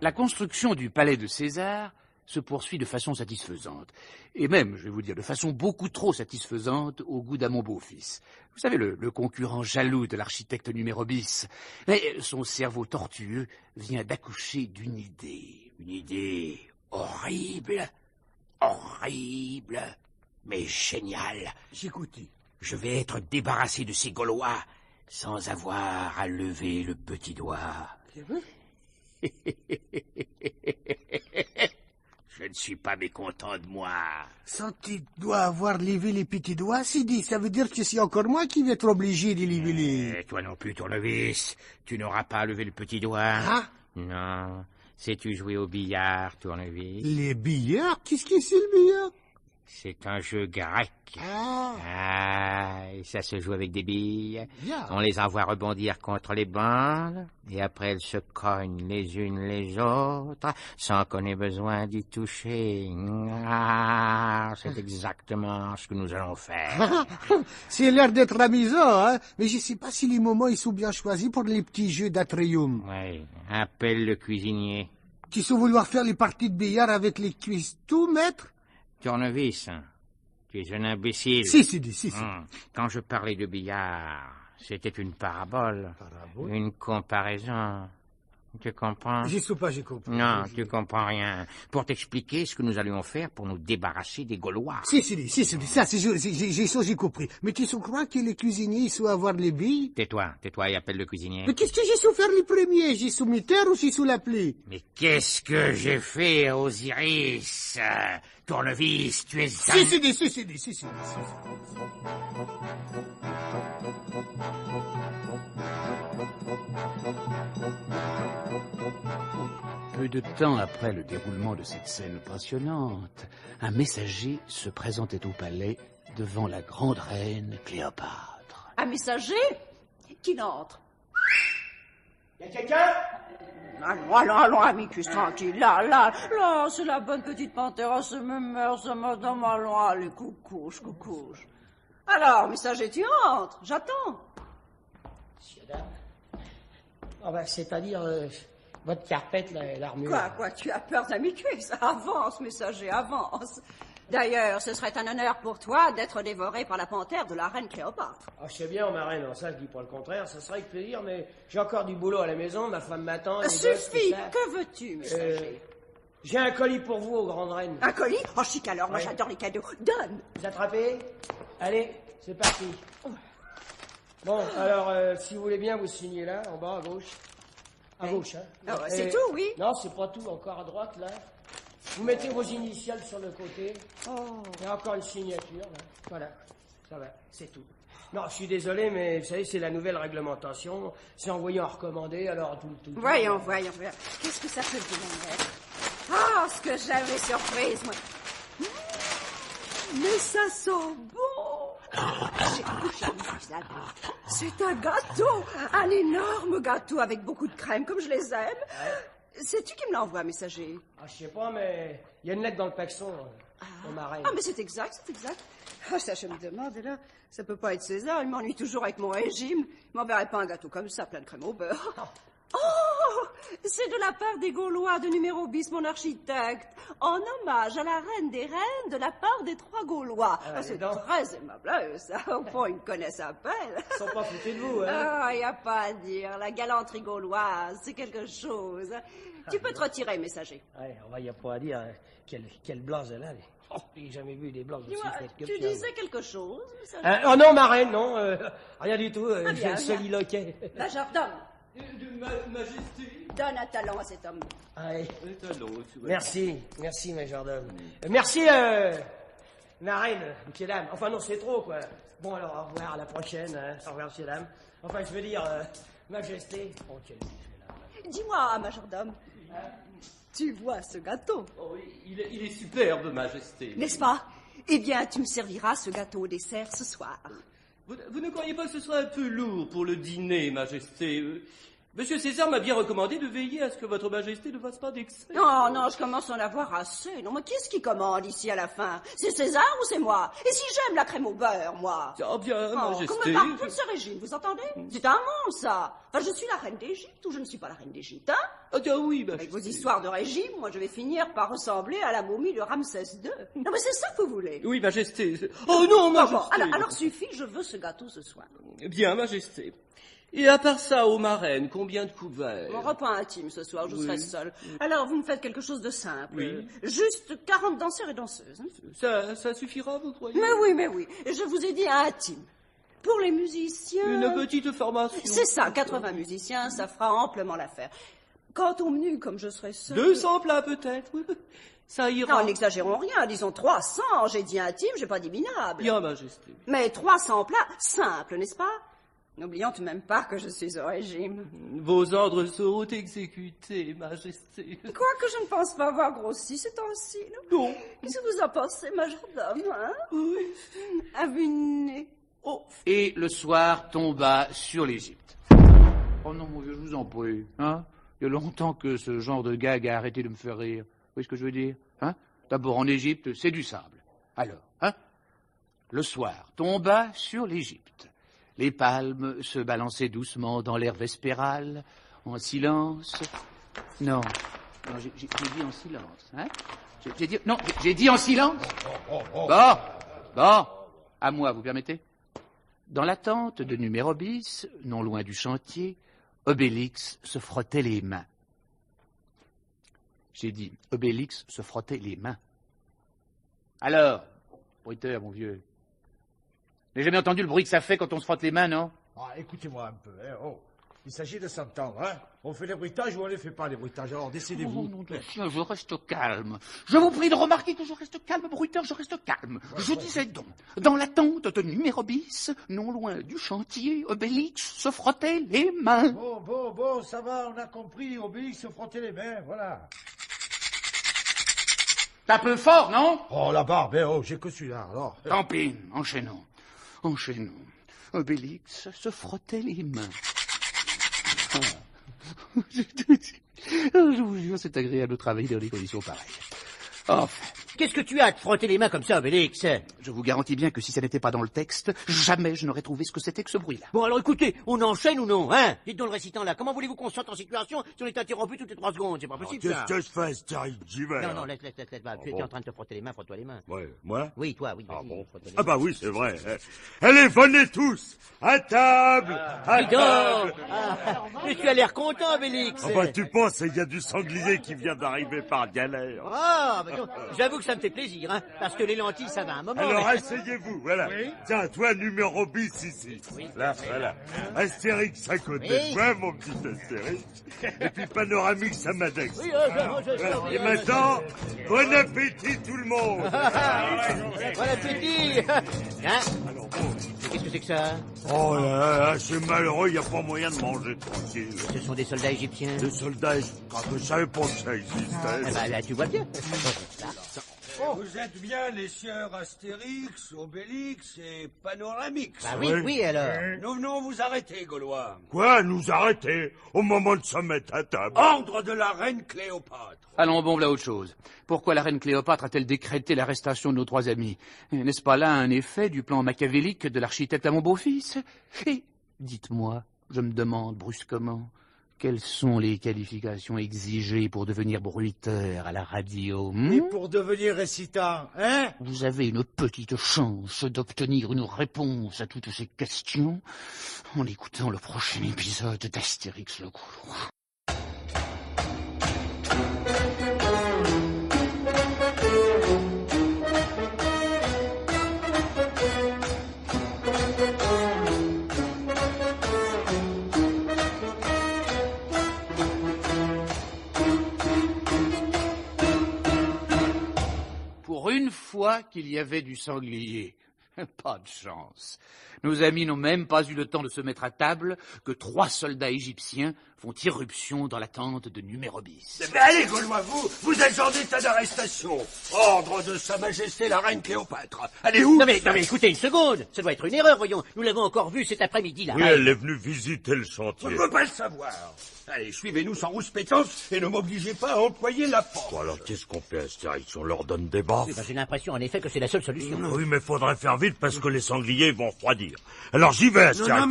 La construction du palais de César se poursuit de façon satisfaisante. Et même, je vais vous dire, de façon beaucoup trop satisfaisante au goût d'à mon beau-fils. Vous savez, le concurrent jaloux de l'architecte numéro bis. Mais son cerveau tortueux vient d'accoucher d'une idée. Une idée horrible, horrible, mais géniale. J'écoute. Je vais être débarrassé de ces Gaulois sans avoir à lever le petit doigt. Je ne suis pas mécontent de moi. Sans tu dois avoir levé les petits doigts, Sidi, ça veut dire que c'est encore moi qui vais être obligé de lever les... Toi non plus, tournevis. Tu n'auras pas à lever le petit doigt. Ah? Non. Sais-tu jouer au billard, tournevis? Les billards? Qu'est-ce que c'est le billard? C'est un jeu grec. Et ça se joue avec des billes. Yeah. On les envoie rebondir contre les bandes, et après elles se cognent les unes les autres, sans qu'on ait besoin d'y toucher. C'est exactement ce que nous allons faire. C'est l'air d'être amusant, hein? Mais je sais pas si les moments ils sont bien choisis pour les petits jeux d'Atrium. Oui, appelle le cuisinier. Tu sais vouloir faire les parties de billard avec les cuisses tout, maître? Tournevis, tu es un imbécile. Si. Quand je parlais de billard, c'était une parabole, une comparaison. Tu comprends? Je sais pas, j'ai compris. Non, tu comprends rien. Pour t'expliquer ce que nous allions faire pour nous débarrasser des Gaulois. Si, ça, j'ai compris. Mais tu crois que les cuisiniers, ils sont avoir les billes? Tais-toi et appelle le cuisinier. Mais qu'est-ce que j'ai su faire les premiers? J'ai sous mes terres ou j'ai sous la pluie? Mais qu'est-ce que j'ai fait, Osiris? Tournevis, tu es... Si. Peu de temps après le déroulement de cette scène passionnante, un messager se présentait au palais devant la grande reine Cléopâtre. Un messager? Qui n'entre? Y a quelqu'un? Allons, amicus, tranquille. Là, c'est la bonne petite panthère, c'est me meurt, ça madame, allez, coucouche. Alors, messager, tu entres, j'attends. Monsieur, dame. C'est-à-dire, votre carpette, l'armure. Quoi, tu as peur d'amicus? Avance, messager, avance. D'ailleurs, ce serait un honneur pour toi d'être dévoré par la panthère de la reine Cléopâtre. Ah, je sais bien, ma reine, ça je dis pas le contraire, ça serait avec plaisir, mais j'ai encore du boulot à la maison, ma femme m'attend. Suffit, que veux-tu, messager? J'ai un colis pour vous, aux grandes reines. Un colis? Oh, chic alors, moi j'adore les cadeaux. Donne! Vous attrapez? Allez, c'est parti. Bon, alors, si vous voulez bien, vous signez là, en bas, à gauche. À gauche, hein. Oh, c'est tout, oui? Non, c'est pas tout, encore à droite, là. Vous mettez vos initiales sur le côté. Oh. Il y a encore une signature, là. Voilà, ça va, c'est tout. Non, je suis désolé, mais vous savez, c'est la nouvelle réglementation. C'est envoyé en recommandé, alors tout. Voyons. Qu'est-ce que ça peut vous mettre? Ah, ce que j'avais surprise, moi. Mais ça sent bon. C'est un gâteau, un énorme gâteau avec beaucoup de crème, comme je les aime. C'est-tu qui me l'envoie, messager? Ah, je sais pas, mais il y a une lettre dans le paxon, ma reine. Ah, mais c'est exact. Ah, ça, je me demande, là, ça peut pas être César, il m'ennuie toujours avec mon régime. Il m'enverrait pas un gâteau comme ça, plein de crème au beurre. Oh, c'est de la part des Gaulois de numéro bis, mon architecte, en hommage à la reine des reines de la part des 3 Gaulois. C'est très aimable, ça. Au fond, ils me connaissent à peine. Ils sont pas foutés de vous, hein? Ah, y a pas à dire. La galanterie gauloise, c'est quelque chose. Tu peux te retirer, messager. Ouais, y a pas à dire. Quelle blanche elle a. Oh, j'ai jamais vu des blanches aussi faites que Tu ça. disais quelque chose, messager? Oh non, ma reine, non. Rien du tout. Ah, Je bien. soliloquais. Majordome, De majesté. donne un talon à cet homme. Ouais. Merci. Merci, majordome. Merci, ma reine, messieurs, dames. Enfin, non, c'est trop, quoi. Bon, alors, au revoir, à la prochaine. Hein. Au revoir, messieurs, dames. Enfin, je veux dire, majesté. Oh, quel là. Dis-moi, majordome, tu vois ce gâteau, Oh, il est superbe, majesté. n'est-ce pas? Eh bien, tu me serviras ce gâteau au dessert ce soir. Vous ne croyez pas que ce soit un peu lourd pour le dîner, majesté? Monsieur César m'a bien recommandé de veiller à ce que votre majesté ne fasse pas d'excès. Non, non, je commence à en avoir assez. Non, mais qui est-ce qui commande ici à la fin? C'est César ou c'est moi? Et si j'aime la crème au beurre, moi? Ah bien, Qu'on majesté. me parle plus de ce régime, vous entendez? C'est un mot, ça. Enfin, je suis la reine d'Égypte ou je ne suis pas la reine d'Égypte, hein? Ah bien oui, Avec vos majesté. histoires de régime, moi je vais finir par ressembler à la momie de Ramsès II. Non, mais c'est ça que vous voulez. Oui, majesté. Oh non, Bon, majesté. alors suffit, je veux ce gâteau ce soir. Bien, majesté. Et à part ça, aux marraines, combien de couverts? Mon repas intime ce soir, je Oui. serai seule. Alors, vous me faites quelque chose de simple. Oui. Juste 40 danseurs et danseuses. Hein? Ça suffira, vous croyez? Mais oui. Je vous ai dit intime. Pour les musiciens... Une petite formation. C'est ça, 80 musiciens, ça fera amplement l'affaire. Quant au menu, comme je serai seule... 200 plats peut-être, oui. Ça ira. Non, n'exagérons rien, disons 300. J'ai dit intime, j'ai pas dit minable. Bien, majesté. Mais 300 plats simples, n'est-ce pas? N'oublions tout de même pas que je suis au régime. Vos ordres seront exécutés, majesté. Quoique je ne pense pas avoir grossi ces temps-ci, non? Non. Qu'est-ce que vous en pensez, majordome, hein? Oui. Aviné. Oh. Et le soir tomba sur l'Égypte. Oh non, mon vieux, je vous en prie, hein? Il y a longtemps que ce genre de gag a arrêté de me faire rire. Vous voyez ce que je veux dire, hein? D'abord, en Égypte, c'est du sable. Alors, hein? Le soir tomba sur l'Égypte. Les palmes se balançaient doucement dans l'air vespéral, en silence. Non, j'ai dit en silence, hein? J'ai dit en silence. Bon, à moi, vous permettez? Dans la tente de numéro bis, non loin du chantier, Obélix se frottait les mains. J'ai dit, Obélix se frottait les mains. Alors, bruiteur, mon vieux, vous n'avez jamais entendu le bruit que ça fait quand on se frotte les mains, non? Ah, écoutez-moi un peu, hein. Oh, il s'agit de s'entendre, hein. On fait les bruitages ou on ne les fait pas, les bruitages. Alors, décidez-vous. Oh, non, de chien, je reste calme. Je vous prie de remarquer que je reste calme, bruiteur, je reste calme. Je disais donc, dans la tente de numéro bis, non loin du chantier, Obélix se frottait les mains. Bon, ça va, on a compris. Obélix se frottait les mains, voilà. C'est un peu fort, non? Oh, la barbe, hein. Oh, j'ai que celui-là, alors. Tant pis, enchaînons. Obélix se frottait les mains. Je vous jure, c'est agréable de travailler dans des conditions pareilles. Enfin, Qu'est-ce que tu as à te frotter les mains comme ça, Obélix? je vous garantis bien que si ça n'était pas dans le texte, jamais je n'aurais trouvé ce que c'était que ce bruit-là. Bon, alors écoutez, on enchaîne ou non, hein? Dites donc le récitant là, comment voulez-vous qu'on se sorte en situation si on est interrompu toutes les 3 secondes? C'est pas possible, ça. Qu'est-ce que je fais, Astérix? J'y vais. Non, laisse, va. Tu étais en train de te frotter les mains, frotte-toi les mains. Ouais, moi? Oui, toi, oui, Ah vas-y, bon? frotte-toi les Ah mains. bah oui, c'est vrai. Allez, venez tous! À table! À Dis table! donc! Mais tu as l'air content, Obélix! Ah bah tu penses, il y a du sanglier qui vient d'arriver par galère. Ah, bah, j'avoue que ça me fait plaisir, hein, parce que les lentilles, ça va un moment. Alors mais- asseyez-vous, voilà. Tiens, toi, numéro bis ici. Là, voilà. Astérix à côté Oui. de moi, mon petit Astérix. Et puis Panoramix à Madex. Oui, Voilà. Et maintenant, bon appétit tout le monde. Bon appétit! Hein? Alors bon. Qu'est-ce que c'est que ça? Oh là, c'est malheureux, il n'y a pas moyen de manger tranquille. Ce sont des soldats égyptiens. Les soldats, je ne savais pas que ça existait. Eh ben, là, tu vois bien. Vous êtes bien les sieurs Astérix, Obélix et Panoramix. Bah oui, alors. Nous venons vous arrêter, Gaulois. Quoi, nous arrêter au moment de se mettre à table? Ordre de la reine Cléopâtre. Allons, bon, voilà autre chose. Pourquoi la reine Cléopâtre a-t-elle décrété l'arrestation de nos 3 amis? N'est-ce pas là un effet du plan machiavélique de l'architecte à mon beau-fils? Et, dites-moi, je me demande brusquement, quelles sont les qualifications exigées pour devenir bruiteur à la radio? Et pour devenir récitant, hein? Vous avez une petite chance d'obtenir une réponse à toutes ces questions en écoutant le prochain épisode d'Astérix le Gaulois. Pour une fois qu'il y avait du sanglier. Pas de chance. Nos amis n'ont même pas eu le temps de se mettre à table que 3 soldats égyptiens font irruption dans la tente de Numérobis. Mais allez, Gaulois, vous êtes en état d'arrestation. Ordre de Sa Majesté la Reine Cléopâtre. Allez où? Non mais écoutez une seconde. Ça doit être une erreur, voyons. Nous l'avons encore vu cet après-midi, là. Oui, elle est venue visiter le Je chantier. ne veux pas le savoir. Allez, suivez-nous sans rouspétance et ne m'obligez pas à employer la force. Bon, alors qu'est-ce qu'on fait, Astérix? On leur donne des baffes? J'ai l'impression, en effet, que c'est la seule solution. Oui, mais faudrait faire vite parce que les sangliers vont refroidir. Alors j'y vais, Astérix. Non,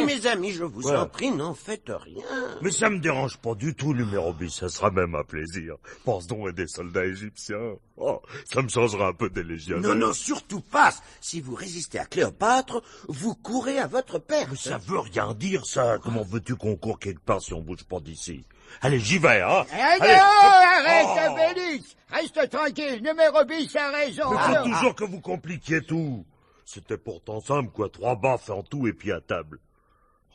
mes amis, je vous en prie, n'en faites rien. Mais ça me dérange pas du tout, Numérobis, ça sera même un plaisir. Pense donc à des soldats égyptiens. Oh, ça me changera un peu des légionnaires. Non, surtout pas. Si vous résistez à Cléopâtre, vous courez à votre perte. Mais ça veut rien dire, ça. Comment veux-tu qu'on court quelque part si on bouge pas d'ici? Allez, j'y vais, hein. Allez, arrête, Obélix. Reste tranquille, Numérobis a raison. Mais faut toujours que vous compliquiez tout. C'était pourtant simple, quoi. 3 baffes en tout et puis à table.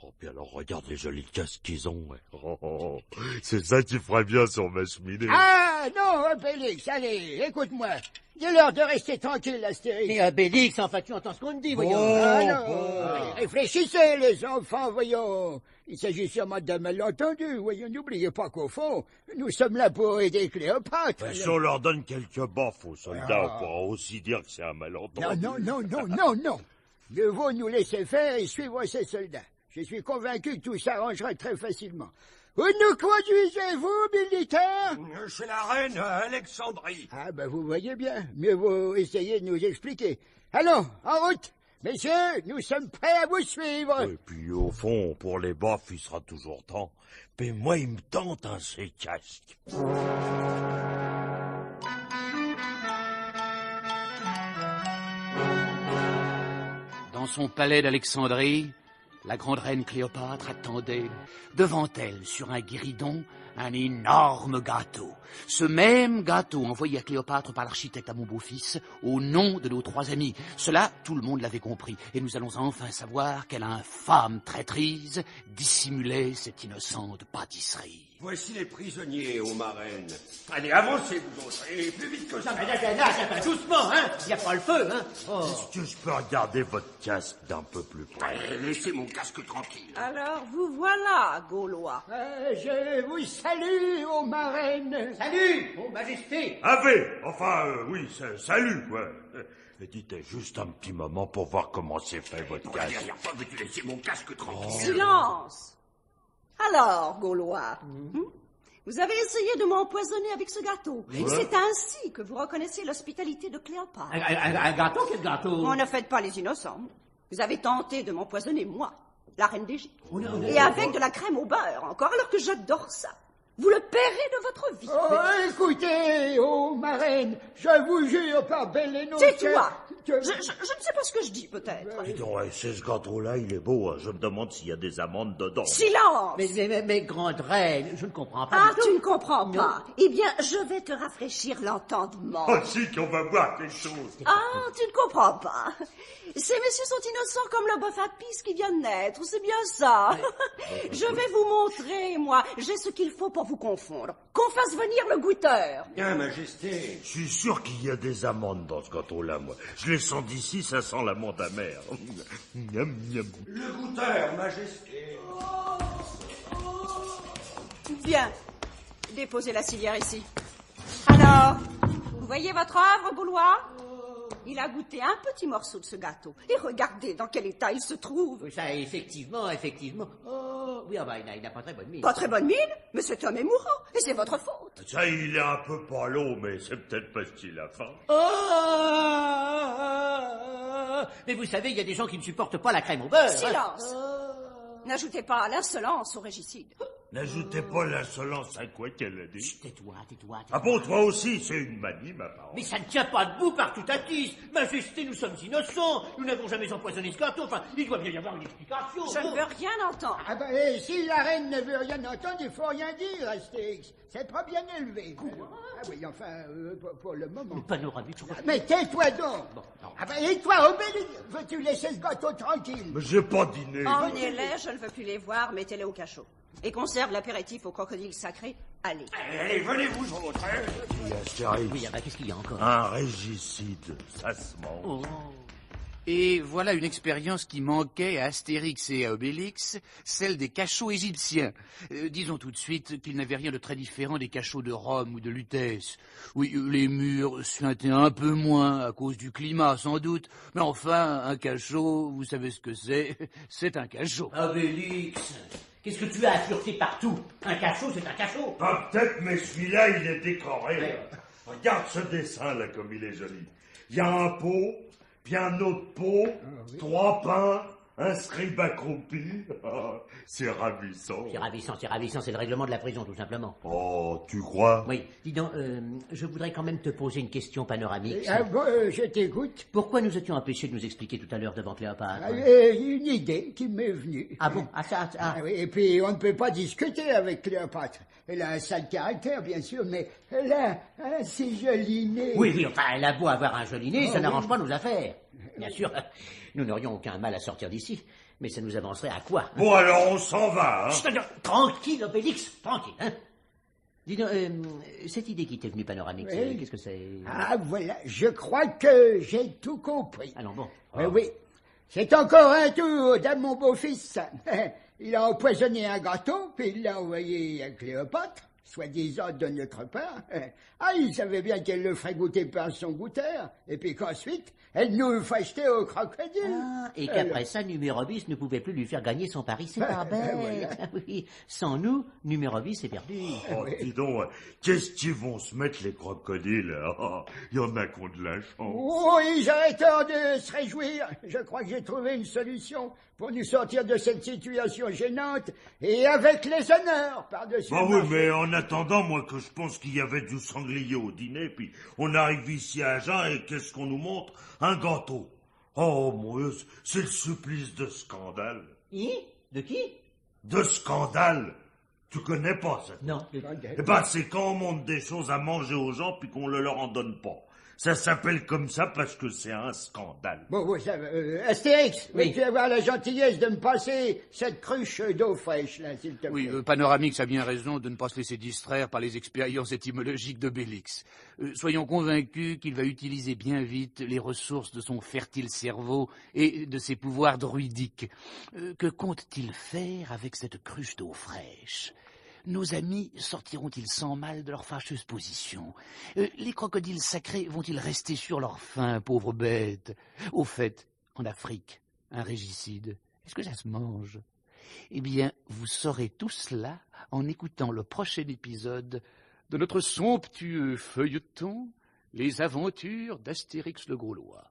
Oh, puis alors, regarde les jolis casques qu'ils ont. Ouais. Oh, c'est ça qui ferait bien sur ma cheminée. Ah, non, Obélix, allez, écoute-moi. Dis-leur de rester tranquille, Astérix. Mais Obélix, enfin, tu entends ce qu'on te dit, voyons. Réfléchissez, les enfants, voyons. Il s'agit sûrement d'un malentendu, voyons. N'oubliez pas qu'au fond, nous sommes là pour aider Cléopâtre. Ben, si on leur donne quelques baffes aux soldats, on pourra aussi dire que c'est un malentendu. Non. Mieux vaut nous laisser faire et suivre ces soldats. Je suis convaincu que tout s'arrangera très facilement. Où nous conduisez-vous, militaire? Chez la reine à Alexandrie. Ah, ben vous voyez bien. Mieux vaut essayer de nous expliquer. Allons, en route. Messieurs, nous sommes prêts à vous suivre. Et puis, au fond, pour les baffes, il sera toujours temps. Mais moi, il me tente un ces casques. Dans son palais d'Alexandrie, la grande reine Cléopâtre attendait, devant elle, sur un guéridon, un énorme gâteau. Ce même gâteau envoyé à Cléopâtre par l'architecte à mon beau-fils, au nom de nos 3 amis. Cela, tout le monde l'avait compris, et nous allons enfin savoir quelle infâme traîtrise dissimulait cette innocente pâtisserie. Voici les prisonniers, ô marraine. Allez, avancez, vous autres, et plus vite que ça. Non, mais là, doucement, hein. Il n'y a pas le feu, hein. Oh. Est-ce que je peux regarder votre casque d'un peu plus près? Laissez mon casque tranquille. Alors, vous voilà, Gaulois. Je vous salue, ô marraine. Salut, ô majesté. Oui, salut, quoi. Dites juste un petit moment pour voir comment c'est fait votre La casque. dernière fois, veux-tu laisser mon casque tranquille? Silence. Alors, Gaulois, vous avez essayé de m'empoisonner avec ce gâteau. C'est ainsi que vous reconnaissez l'hospitalité de Cléopâtre. Un gâteau, quel gâteau? Oh, ne faites pas les innocents. Vous avez tenté de m'empoisonner, moi, la reine d'Égypte. Et avec de la crème au beurre, encore, alors que j'adore ça. Vous le paierez de votre vie. Oh, écoutez, ô marraine, je vous jure par bel et non. Tais-toi. Je ne sais pas ce que je dis, peut-être. Dis donc, c'est ce gâteau-là, il est beau. Hein. Je me demande s'il y a des amandes dedans. Silence. Mais grande reine, je ne comprends pas. Ah, tu ne comprends pas. Eh bien, je vais te rafraîchir l'entendement. Oh, si, qu'on va voir quelque chose. Ah, tu ne comprends pas. Ces messieurs sont innocents comme le bœuf à pisse qui vient de naître, c'est bien ça. Je vais vous montrer, moi, j'ai ce qu'il faut pour vous confondre. Qu'on fasse venir le goûteur. Bien, Majesté. Je suis sûr qu'il y a des amandes dans ce gâteau-là, moi. Je les sens d'ici, ça sent l'amande amère. Miam, miam. Le goûteur, Majesté. Bien. Déposez la civière ici. Alors, vous voyez votre œuvre, Gaulois? Il a goûté un petit morceau de ce gâteau. Et regardez dans quel état il se trouve. Ça, effectivement. Oh, oui, il n'a pas très bonne mine. Pas très bonne mine, mais cet homme est mourant, et c'est votre faute. Ça, il est un peu palo, mais c'est peut-être parce qu'il a faim. Mais vous savez, il y a des gens qui ne supportent pas la crème au beurre. Silence. N'ajoutez pas l'insolence au régicide. N'ajoutez pas l'insolence à quoi qu'elle a dit. Chut, tais-toi. Ah bon, toi aussi, c'est une manie, ma parole. Mais ça ne tient pas debout partout à tisse. Majesté, nous sommes innocents. Nous n'avons jamais empoisonné ce gâteau. Enfin, il doit bien y avoir une explication. Je ne veux rien entendre. Ah ben, et si la reine ne veut rien entendre, il faut rien dire, Astérix. C'est pas bien élevé. Ah oui, enfin, pour le moment. Panoramique. Mais tais-toi donc. Ah ben, et toi, Obélix, veux-tu laisser ce gâteau tranquille? Mais j'ai pas dîné. Emmenez-les, je ne veux plus les voir, mettez-les au cachot. Et conserve l'apéritif au crocodile sacré. Allez. Allez, venez vous autres. Oui, qu'est-ce qu'il y a encore? Un régicide, ça se mange. Oh. Et voilà une expérience qui manquait à Astérix et à Obélix, celle des cachots égyptiens. Disons tout de suite qu'ils n'avaient rien de très différent des cachots de Rome ou de Lutèce. Oui, les murs suintaient un peu moins à cause du climat, sans doute. Mais enfin, un cachot, vous savez ce que c'est. C'est un cachot. Obélix, qu'est-ce que tu as à fureter partout? Un cachot, c'est un cachot. Pas peut-être, mais celui-là, il est décoré. Regarde ce dessin, là, comme il est joli. Il y a un pot, puis un autre pot, 3 pains, un scribe accroupi. C'est ravissant. C'est ravissant, c'est le règlement de la prison, tout simplement. Oh, tu crois? Oui, dis donc, je voudrais quand même te poser une question panoramique. Ah bon, je t'écoute. Pourquoi nous étions empêchés de nous expliquer tout à l'heure devant Cléopâtre? Une idée qui m'est venue. Ah bon? Oui, et puis on ne peut pas discuter avec Cléopâtre. Elle a un sale caractère, bien sûr, mais elle a un si joli nez. Oui, enfin, elle a beau avoir un joli nez, ça n'arrange pas nos affaires. Bien sûr, nous n'aurions aucun mal à sortir d'ici, mais ça nous avancerait à quoi? Bon, alors on s'en va, hein? Chut, tranquille, Obélix, tranquille, hein? Dis donc, cette idée qui t'est venue panoramique, Oui. qu'est-ce que c'est? Ah, voilà, je crois que j'ai tout compris. Allons, bon. Oui, c'est encore un tour de mon beau-fils. Il a empoisonné un gâteau, puis il l'a envoyé à Cléopâtre, soi-disant de notre part. Ah, il savait bien qu'elle le ferait goûter par son goûteur, et puis qu'ensuite, elle nous le ferait jeter au crocodile. Ah, et qu'après ça, Numérobis ne pouvait plus lui faire gagner son pari, c'est pas bête. Voilà. Oui, sans nous, Numérobis est perdu. Oh, dis donc, qu'est-ce qu'ils vont se mettre, les crocodiles? Il y en a qui ont de la chance. Oh, ils auraient tort de se réjouir. Je crois que j'ai trouvé une solution pour nous sortir de cette situation gênante, et avec les honneurs par-dessus. Bah le oui, marché. mais en attendant, moi, que je pense qu'il y avait du sanglier au dîner, puis on arrive ici à Agen, et qu'est-ce qu'on nous montre? Un gâteau. Oh, mon Dieu, c'est le supplice de Scandale. De qui? De Scandale. Tu connais pas ça? Non. Eh ben, c'est quand on montre des choses à manger aux gens, puis qu'on ne leur en donne pas. Ça s'appelle comme ça parce que c'est un scandale. Bon, ça va. Astérix, Oui. tu vas avoir la gentillesse de me passer cette cruche d'eau fraîche, là, s'il te plaît. Oui, Panoramix a bien raison de ne pas se laisser distraire par les expériences étymologiques d'Obélix. Soyons convaincus qu'il va utiliser bien vite les ressources de son fertile cerveau et de ses pouvoirs druidiques. Que compte-t-il faire avec cette cruche d'eau fraîche? Nos amis sortiront-ils sans mal de leur fâcheuse position? Les crocodiles sacrés vont-ils rester sur leur faim, pauvres bêtes? Au fait, en Afrique, un régicide, est-ce que ça se mange? Eh bien, vous saurez tout cela en écoutant le prochain épisode de notre somptueux feuilleton, Les aventures d'Astérix le Gaulois.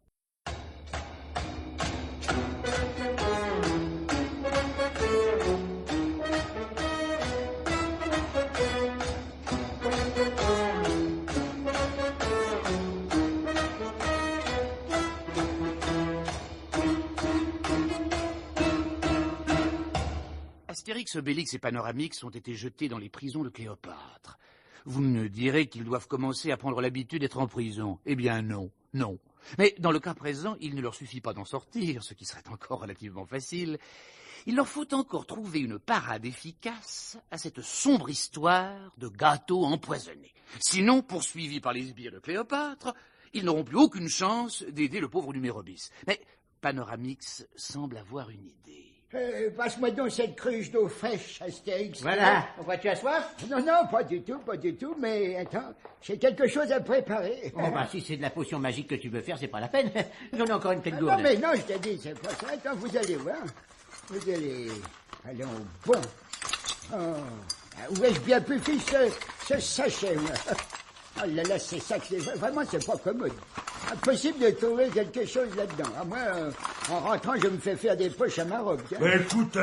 Astérix, Obélix et Panoramix ont été jetés dans les prisons de Cléopâtre. Vous me direz qu'ils doivent commencer à prendre l'habitude d'être en prison. Eh bien non, non. Mais dans le cas présent, il ne leur suffit pas d'en sortir, ce qui serait encore relativement facile. Il leur faut encore trouver une parade efficace à cette sombre histoire de gâteau empoisonné. Sinon, poursuivis par les sbires de Cléopâtre, ils n'auront plus aucune chance d'aider le pauvre Numérobis. Mais Panoramix semble avoir une idée. Passe-moi donc cette cruche d'eau fraîche, Astérix. Voilà, tu as soif? Non, pas du tout, mais attends, j'ai quelque chose à préparer. Oh, bah, si c'est de la potion magique que tu veux faire, c'est pas la peine. J'en ai encore une pleine gourde. Non, mais non, je t'ai dit, c'est pas ça. Attends, vous allez voir. Vous allez... Allons, bon. Oh. Où ai-je bien pu faire ce sachet, moi? Oh là là, c'est ça que c'est... Vraiment, c'est pas commode. Impossible de trouver quelque chose là-dedans. À moi, en rentrant, je me fais faire des poches à ma robe. Tiens. Mais écoute,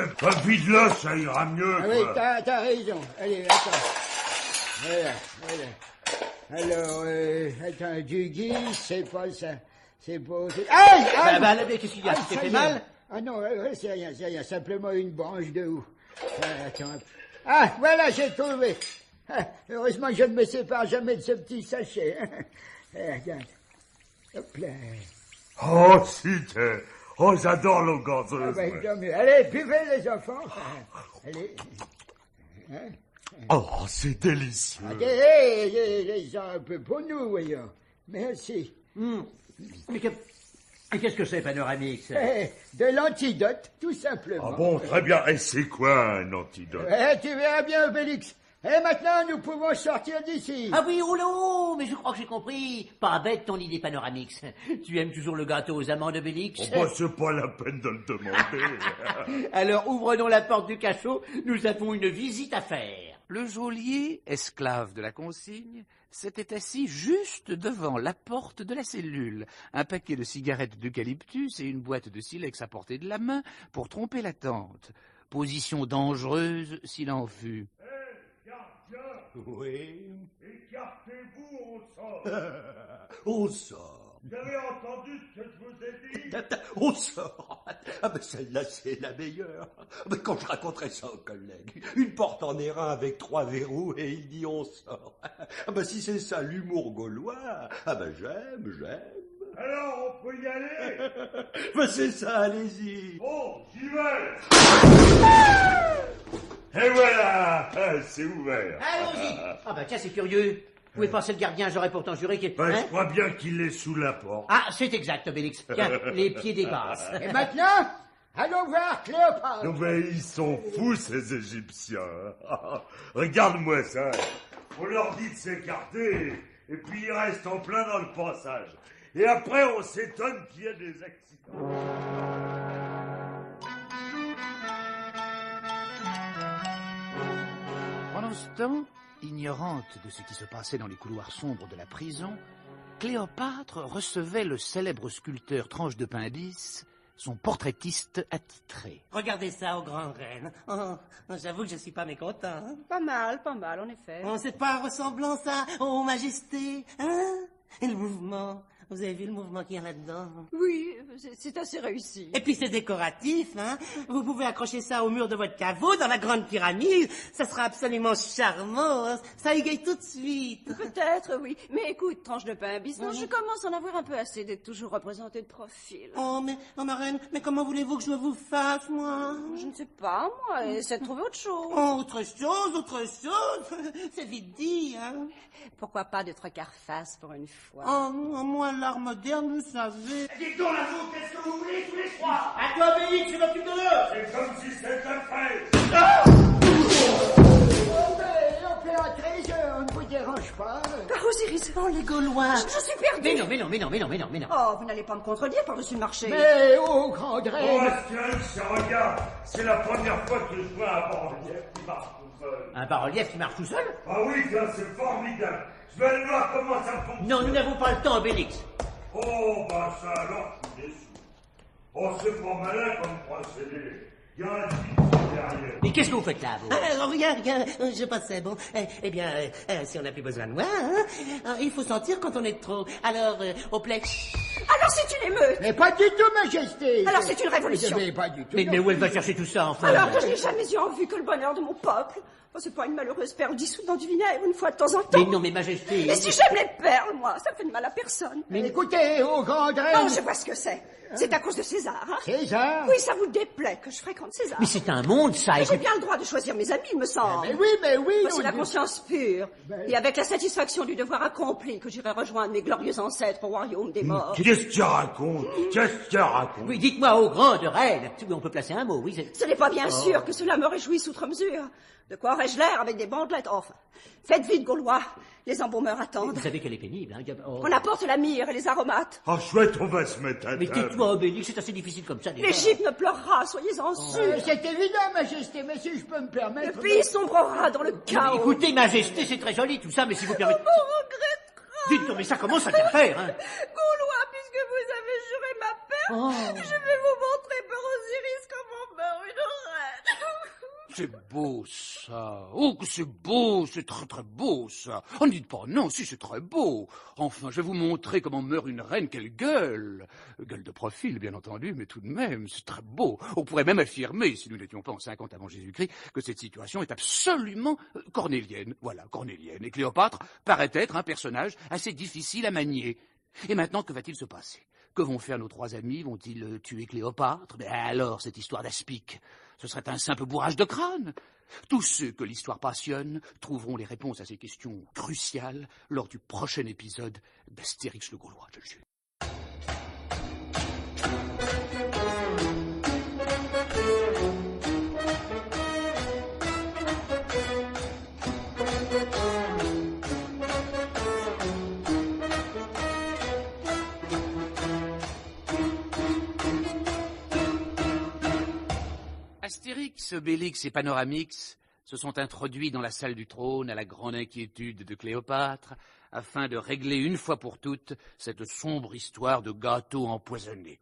vide-le, ça ira mieux, Ah quoi. oui, t'as raison. Allez, attends. Voilà. Alors, attends, du gui, c'est pas ça. C'est pas... Aïe! Mais qu'est-ce qu'il y a? Tu t'es fait mal? Ah non, c'est rien. Simplement une branche de houx. Attends. Ah, voilà, j'ai trouvé. Heureusement que je ne me sépare jamais de ce petit sachet. Regarde. Hop là. Oh, si, oh, j'adore l'eau Ah gazeuse. ben, tant mieux. Allez, buvez les enfants. Allez. Hein? Oh, c'est délicieux. Les un peu pour nous, voyons. Merci. Mais Et qu'est-ce que c'est, Panoramix? De l'antidote, tout simplement. Ah bon, très bien. Et c'est quoi un antidote? Tu verras bien, Obélix. Et maintenant, nous pouvons sortir d'ici. Ah oui, oh là, mais je crois que j'ai compris. Pas bête ton idée, Panoramix. Tu aimes toujours le gâteau aux amandes, Obélix? Oh, bah, c'est pas la peine de le demander. Alors ouvre donc la porte du cachot, nous avons une visite à faire. Le geôlier, esclave de la consigne, s'était assis juste devant la porte de la cellule, un paquet de cigarettes d'eucalyptus et une boîte de silex à portée de la main pour tromper l'attente. Position dangereuse s'il en fut. Oui. Écartez-vous, on sort. On sort. Vous avez entendu ce que je vous ai dit? On sort. Ah ben celle-là, c'est la meilleure. Mais quand je raconterai ça aux collègues, une porte en airain avec 3 verrous et il dit on sort. Ah ben si c'est ça l'humour gaulois, ah ben j'aime. Alors, on peut y aller? Ben c'est ça, allez-y. Bon, j'y vais. Et voilà, c'est ouvert. Allons-y. Ah bah tiens, c'est curieux. Où est passé le gardien? J'aurais pourtant juré qu'il... Ben, je crois bien qu'il est sous la porte. Ah, c'est exact, Obélix. Tiens, les pieds dépassent. Et maintenant, allons voir Cléopâtre. Non, mais ils sont fous, ces Égyptiens. Regarde-moi ça. On leur dit de s'écarter, et puis ils restent en plein dans le passage. Et après, on s'étonne qu'il y ait des accidents. Pendant ce temps, ignorante de ce qui se passait dans les couloirs sombres de la prison, Cléopâtre recevait le célèbre sculpteur Tranche de Pain 10, son portraitiste attitré. Regardez ça, aux grandes reines. Oh, j'avoue que je suis pas mécontent. Hein? Pas mal, en effet. Oh, c'est pas ressemblant, ça, aux majestés. Hein? Et le mouvement. Vous avez vu le mouvement qu'il y a là-dedans? Oui, c'est assez réussi. Et puis c'est décoratif, hein? Vous pouvez accrocher ça au mur de votre caveau, dans la grande pyramide. Ça sera absolument charmant. Hein? Ça égaye tout de suite. Peut-être, oui. Mais écoute, Tranche de Pain bis, je commence à en avoir un peu assez d'être toujours représentée de profil. Oh, ma reine, mais comment voulez-vous que je vous fasse, moi? Je ne sais pas, moi. Essaie de trouver autre chose. Oh, autre chose. C'est vite dit, hein? Pourquoi pas de Carface pour une fois? Oh, moi, l'art moderne, vous savez. Dites donc, là, vous, qu'est-ce que vous voulez tous les trois? À toi, Obélix, je m'occupe de l'eux. C'est comme si c'était fait. L'empératrice, on ne vous dérange pas. Osiris, Oh, les Gaulois. je suis perdue. Mais non. Oh, vous n'allez pas me contredire par-dessus le marché. Mais, oh, grande Oh, reine. tiens, regarde, c'est la première fois que je vois un bas-relief qui marche tout seul. Un bas-relief qui marche tout seul? Ah oui, tiens, c'est formidable. Je vais aller voir comment ça fonctionne. Non, nous n'avons pas le temps, Obélix. Oh, bah ça alors, je suis déçu. Oh, c'est pas malin comme procédé. Il y a un type derrière. Mais qu'est-ce que vous faites là, vous? Regarde, je passais, bon. Eh bien, si on n'a plus besoin de moi, hein, il faut sentir quand on est trop. Alors, au plaid. Alors c'est une émeute. Mais pas du tout, Majesté. Alors c'est une révolution. Mais pas du tout. Mais où elle va chercher tout ça, enfin? Alors que je n'ai jamais eu en vue que le bonheur de mon peuple. Oh, c'est pas une malheureuse perle dissoute dans du vinaigre une fois de temps en temps. Mais non, mais Majesté... Et si j'aime les perles, moi, ça fait de mal à personne. Mais écoutez, oh, grande reine. Non, je vois ce que c'est. C'est à cause de César, hein? César? Oui, ça vous déplaît que je fréquente César. Mais c'est un monde, ça. J'ai bien le droit de choisir mes amis, il me semble. Mais oui. Moi, c'est la conscience pure. Et avec la satisfaction du devoir accompli que j'irai rejoindre mes glorieux ancêtres au royaume des morts. Qu'est-ce qu'il raconte? Oui, dites-moi, ô grande reine. On peut placer un mot, oui. Ce n'est pas bien sûr que cela me réjouisse outre mesure. De quoi aurais-je l'air avec des bandelettes? Enfin, faites vite, Gaulois. Les embaumeurs attendent. Vous savez qu'elle est pénible, hein? On apporte la myrrhe et les aromates. Ah, chouette, on va se mettre à Mais table. tais-toi, Obélix, c'est assez difficile comme ça, déjà. L'Égypte ne pleurera, soyez-en sûrs. C'est évident, Majesté, mais si je peux me permettre... Le pays sombrera dans le chaos. Écoutez, Majesté, c'est très joli tout ça, mais si vous permettez... On regrettera. Dites, mais ça commence à bien faire, hein? Gaulois, puisque vous avez juré ma perte, je vais vous montrer par Osiris comment meurt une reine. C'est beau, ça. Oh, que c'est beau, c'est très très beau, ça. Oh, ne dites pas non, si, c'est très beau. Enfin, je vais vous montrer comment meurt une reine, quelle gueule. Gueule de profil, bien entendu, mais tout de même, c'est très beau. On pourrait même affirmer, si nous n'étions pas en 50 avant Jésus-Christ, que cette situation est absolument cornélienne. Voilà, cornélienne. Et Cléopâtre paraît être un personnage assez difficile à manier. Et maintenant, que va-t-il se passer? Que vont faire nos trois amis? Vont-ils tuer Cléopâtre? Ben alors, cette histoire d'Aspic, ce serait un simple bourrage de crâne. Tous ceux que l'histoire passionne trouveront les réponses à ces questions cruciales lors du prochain épisode d'Astérix le Gaulois, je le jure. Astérix, Obélix et Panoramix se sont introduits dans la salle du trône à la grande inquiétude de Cléopâtre, afin de régler une fois pour toutes cette sombre histoire de gâteau empoisonné.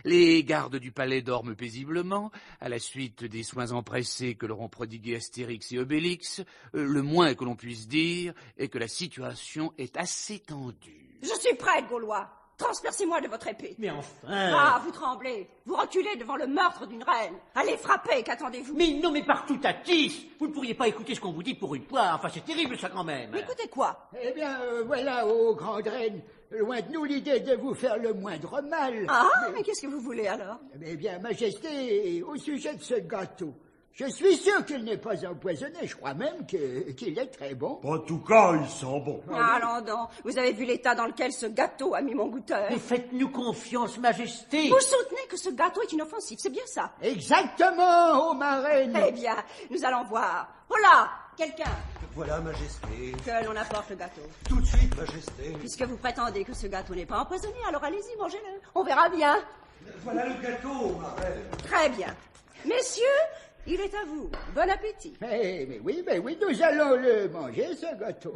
Les gardes du palais dorment paisiblement, à la suite des soins empressés que leur ont prodigués Astérix et Obélix. Le moins que l'on puisse dire est que la situation est assez tendue. Je suis prête, Gaulois. Transpercez-moi de votre épée. Mais enfin... Ah, vous tremblez. Vous reculez devant le meurtre d'une reine. Allez frapper, qu'attendez-vous? Mais non, mais partout à tisse. Vous ne pourriez pas écouter ce qu'on vous dit pour une fois. Enfin, c'est terrible, ça, quand même. Écoutez quoi? Eh bien, voilà, ô grande reine, loin de nous l'idée de vous faire le moindre mal. Ah, mais qu'est-ce que vous voulez, alors? Eh bien, Majesté, au sujet de ce gâteau, je suis sûr qu'il n'est pas empoisonné. Je crois même qu'il est très bon. En tout cas, il sent bon. Allons donc, vous avez vu l'état dans lequel ce gâteau a mis mon goûteur. Mais faites-nous confiance, Majesté. Vous soutenez que ce gâteau est inoffensif, c'est bien ça? Exactement, ô ma reine. Eh bien, nous allons voir. Oh là, quelqu'un. Voilà, Majesté. Que l'on apporte le gâteau. Tout de suite, Majesté. Puisque vous prétendez que ce gâteau n'est pas empoisonné, alors allez-y, mangez-le. On verra bien. Voilà le gâteau, ma reine. Très bien. Messieurs, il est à vous. Bon appétit. Mais oui, nous allons le manger, ce gâteau.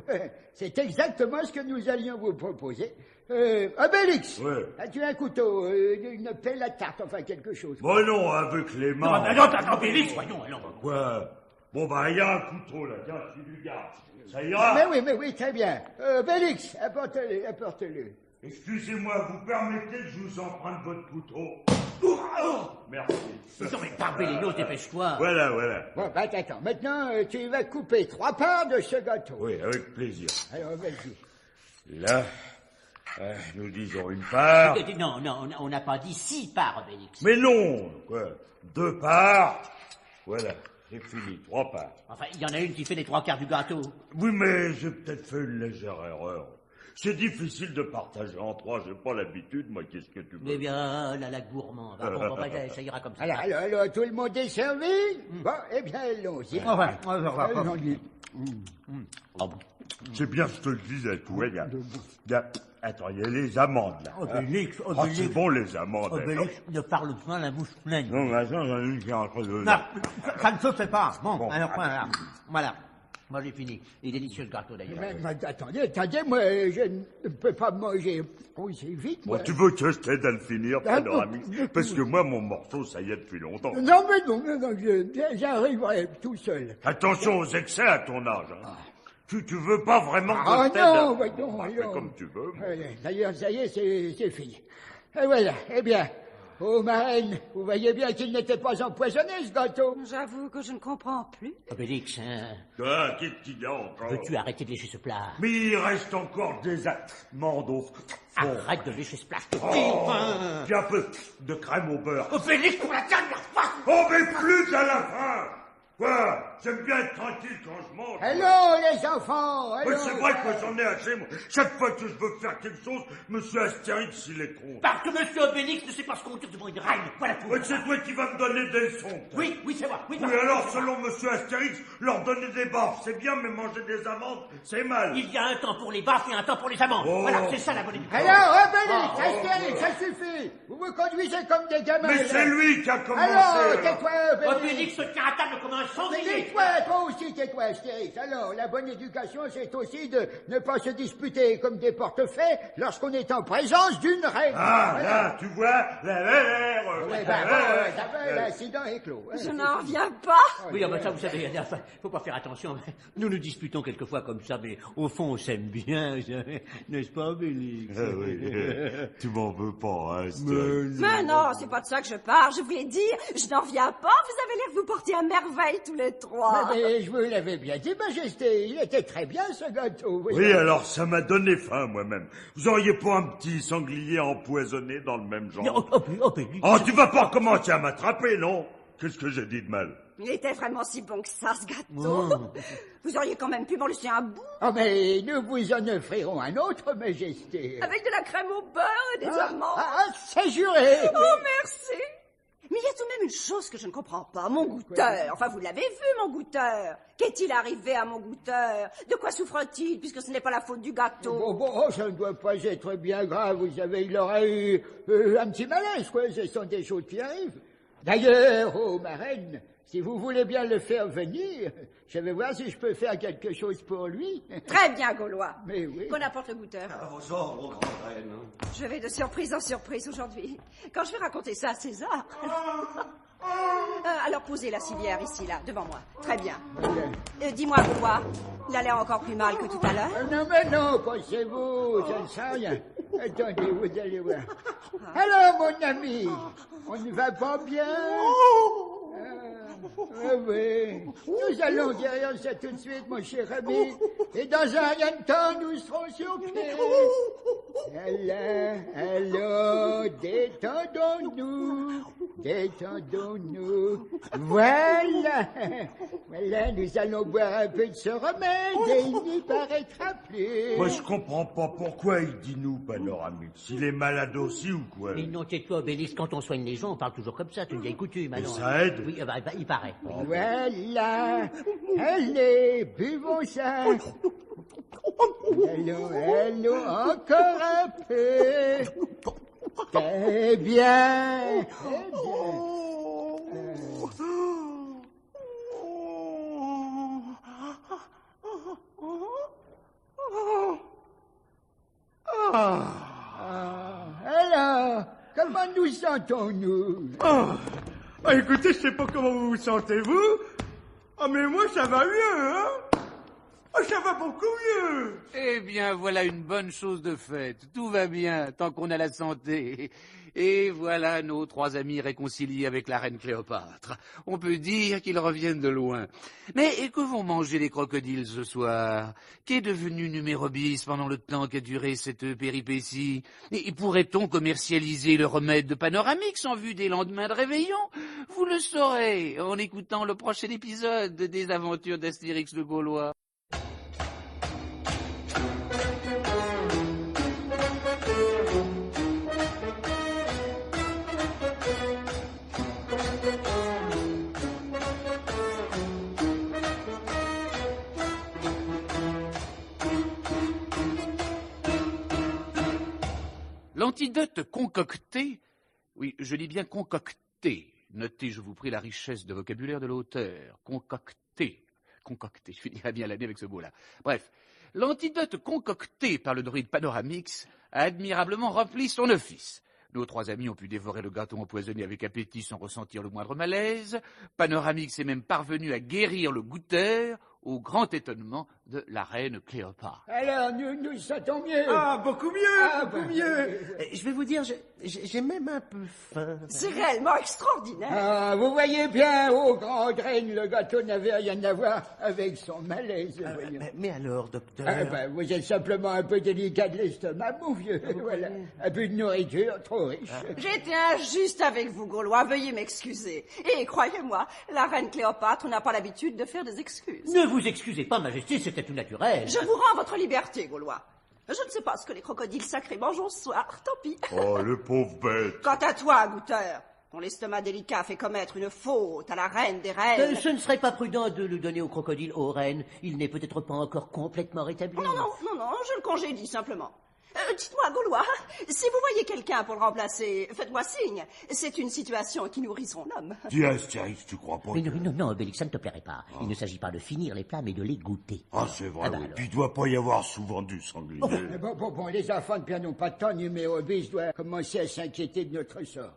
C'est exactement ce que nous allions vous proposer. Obélix, ouais. as-tu un couteau, une pelle à tarte, enfin quelque chose? Bon non, avec les mains. Non, Obélix, voyons, alors. Quoi? Bon, il y a un couteau, là, tiens, tu lui gardes. Ça ira? Mais oui, très bien. Obélix, apporte-le. Excusez-moi, vous permettez que je vous emprunte votre couteau? Merci. Non, mais Barbellinos, dépêche-toi. Voilà. Bon, attends, maintenant, tu vas couper 3 parts de ce gâteau. Oui, avec plaisir. Alors, vas-y. Là, nous disons une part. Non, on n'a pas dit 6 parts, Obélix. Mais non, quoi, 2 parts. Voilà, c'est fini, 3 parts. Enfin, il y en a une qui fait les 3/4 du gâteau. Oui, mais j'ai peut-être fait une légère erreur. C'est difficile de partager en 3, j'ai pas l'habitude, moi, qu'est-ce que tu veux? Eh bien, la gourmand. Bon, ça ira comme ça. Alors, tout le monde est servi? Bon, eh bien, allons-y. Allons-y. C'est bien, je te le disais, tu vois, attends, il y a les amandes, là. Obélix. C'est bon, les amandes. Obélix ne parle point la bouche pleine. Non, mais attends, j'en ai une qui est entre deux. Non, ça ne se fait pas. Bon, alors, voilà. Moi, j'ai fini. Il est délicieux, ce gâteau, d'ailleurs. Mais attendez, moi, je ne peux pas manger aussi vite, moi. Bon, tu veux que je t'aide à le finir, Panoramix? Parce que moi, mon morceau, ça y est depuis longtemps. Non, j'arriverai tout seul. Attention aux excès à ton âge, hein. Tu veux pas vraiment que je t'aide? Non, fais comme tu veux. D'ailleurs, ça y est, c'est fini. Et voilà, eh bien, ô ma reine, vous voyez bien qu'il n'était pas empoisonné, ce gâteau. J'avoue que je ne comprends plus. Obélix, Qu'est-ce qu'il y a encore? veux-tu arrêter de lécher ce plat? Mais il reste encore des amandes au fond. Arrête de lécher ce plat, je te dis. Puis un peu de crème au beurre. Obélix, pour la dernière fois. Oh, mais plus à la fin! Quoi? J'aime bien être tranquille quand je mange. Allô, les enfants, Mais c'est vrai que j'en ai assez, moi. Chaque fois que je veux faire quelque chose, monsieur Astérix, il est con. Parce que monsieur Obélix ne sait pas se conduire devant une reine. Voilà tout. Mais c'est toi qui vas me donner des leçons. Oui, c'est moi. Oui, alors, selon monsieur Astérix, leur donner des baffes, c'est bien, mais manger des amandes, c'est mal. Il y a un temps pour les baffes et un temps pour les amandes. Voilà, c'est ça la bonne éducation. Alors, Obélix, Astérix, ça suffit. Vous vous conduisez comme des gamins. Mais c'est lui qui a commencé. Alors, tais-toi, Obélix. Obélix se tient à table comme un sanglier. Toi aussi, tais-toi, Astérix. Alors, la bonne éducation, c'est aussi de ne pas se disputer comme des portefaix lorsqu'on est en présence d'une reine. Ah, là, tu vois, l'incident est clos. Je n'en reviens pas. Oui, ça, vous savez, faut pas faire attention. Nous nous disputons quelquefois comme ça, mais au fond, on s'aime bien, n'est-ce pas, Obélix? Oui, tu m'en veux pas, hein, Astérix. Mais non, c'est pas de ça que je parle. Je voulais dire, je n'en viens pas. Vous avez l'air que vous portiez à merveille tous les 3. Mais je vous l'avais bien dit, Majesté, il était très bien ce gâteau. Oui, alors ça m'a donné faim moi-même. Vous auriez pas un petit sanglier empoisonné dans le même genre? Oh, tu vas pas commencer à m'attraper, non? Qu'est-ce que j'ai dit de mal? Il était vraiment si bon que ça, ce gâteau. Vous auriez quand même pu m'en laisser un bout. Oh, mais nous vous en offrirons un autre, Majesté. Avec de la crème au beurre et des amandes. C'est juré. Oh, merci. Mais il y a tout de même une chose que je ne comprends pas. Mon goûteur. Enfin, vous l'avez vu, mon goûteur. Qu'est-il arrivé à mon goûteur? De quoi souffre-t-il, puisque ce n'est pas la faute du gâteau? Bon, ça ne doit pas être bien grave. Vous savez, il aurait eu un petit malaise, quoi. Ce sont des choses qui arrivent. D'ailleurs, ma reine, Si vous voulez bien le faire venir, je vais voir si je peux faire quelque chose pour lui. Très bien, Gaulois. Mais oui. Qu'on apporte le goûteur. À vos ordres, grande reine. Je vais de surprise en surprise aujourd'hui. Quand je vais raconter ça à César... alors posez la civière ici, là, devant moi. Très bien. Dis-moi, Gaulois, il a l'air encore plus mal que tout à l'heure. Non, mais non, pensez-vous, je ne sais rien. Attendez, vous allez voir. Alors, mon ami, on ne va pas bien? Oui, nous allons guérir ça tout de suite, mon cher ami. Et dans un rien de temps, nous serons sur pied. Alors, détendons-nous. Détendons-nous. Voilà. Voilà, nous allons boire un peu de ce remède et il n'y paraîtra plus. Moi, je comprends pas pourquoi il dit nous, Panoramix. Il est malade aussi ou quoi? Mais non, tais-toi, Obélix, quand on soigne les gens, on parle toujours comme ça, c'est une vieille coutume. Mais alors. ça aide? Oui, il paraît. Oui. Voilà. Allez, buvons ça. Allons, encore un peu. Très bien. Très bien. Alors, comment nous sentons-nous? Écoutez, je sais pas comment vous vous sentez, vous. Mais moi, ça va mieux, hein. Ça va beaucoup mieux. Eh bien, voilà une bonne chose de faite. Tout va bien, tant qu'on a la santé. Et voilà nos 3 amis réconciliés avec la reine Cléopâtre. On peut dire qu'ils reviennent de loin. Mais que vont manger les crocodiles ce soir? Qu'est devenu numéro bis pendant le temps qu'a duré cette péripétie? Et pourrait-on commercialiser le remède de Panoramix en vue des lendemains de réveillon? Vous le saurez en écoutant le prochain épisode des aventures d'Astérix le Gaulois. L'antidote concocté, oui, je dis bien concocté, notez, je vous prie, la richesse de vocabulaire de l'auteur, concocté, je finirai bien l'année avec ce mot-là. Bref, l'antidote concocté par le druide Panoramix a admirablement rempli son office. Nos 3 amis ont pu dévorer le gâteau empoisonné avec appétit sans ressentir le moindre malaise. Panoramix est même parvenu à guérir le goûteur, au grand étonnement de la reine Cléopâtre. Alors, nous sentons mieux. Beaucoup mieux, beaucoup mieux. Je vais vous dire, j'ai même un peu faim. C'est réellement extraordinaire. Vous voyez bien, ô grande reine, le gâteau n'avait rien à voir avec son malaise. Mais alors, docteur... vous êtes simplement un peu délicat de l'estomac, mon vieux. Voilà, un peu de nourriture trop riche. J'ai été injuste avec vous, Gaulois, veuillez m'excuser. Et croyez-moi, la reine Cléopâtre n'a pas l'habitude de faire des excuses. Ne vous excusez pas, Majesté, c'était tout naturel. Je vous rends votre liberté, Gaulois. Je ne sais pas ce que les crocodiles sacrés mangent ce soir, tant pis. Oh, le pauvre bête. Quant à toi, goûteur, ton estomac délicat fait commettre une faute à la reine des reines. Ce ne serait pas prudent de le donner au crocodile, aux reines. Il n'est peut-être pas encore complètement rétabli. Non, je le congédie simplement. Dites-moi, Gaulois, si vous voyez quelqu'un pour le remplacer, faites-moi signe. C'est une situation qui nourrit son homme. Dis Astérix, tu crois pas? Mais non, Obélix, ça ne te plairait pas. Il ne s'agit pas de finir les plats, mais de les goûter. C'est vrai, oui. Puis il doit pas y avoir souvent du sanglier. Bon, les enfants de n'ont pas de temps, numéro bis doit commencer à s'inquiéter de notre sort.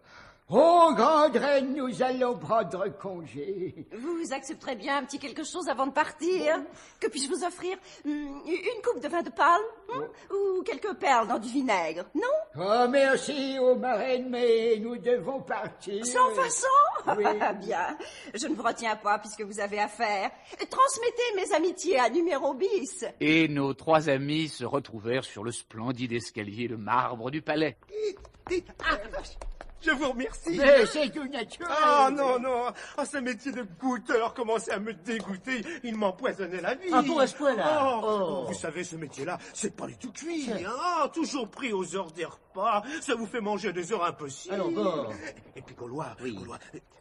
Oh, grande reine, nous allons prendre congé. Vous accepterez bien un petit quelque chose avant de partir? Que puis-je vous offrir? Une coupe de vin de palme? Ou quelques perles dans du vinaigre? Non? Oh, merci, ô marraine, mais nous devons partir. Sans façon? Oui. Bien, je ne vous retiens pas puisque vous avez affaire. Transmettez mes amitiés à numéro bis. Et nos 3 amis se retrouvèrent sur le splendide escalier de marbre du palais. Je vous remercie. Mais c'est tout naturel. Non. Ce métier de goûteur commençait à me dégoûter. Il m'empoisonnait la vie. Ah bon, à ce point-là? Vous savez, ce métier-là, c'est pas du tout cuit. Toujours pris aux heures des repas. Ça vous fait manger des heures impossibles. Alors bon. Et puis, Gaulois,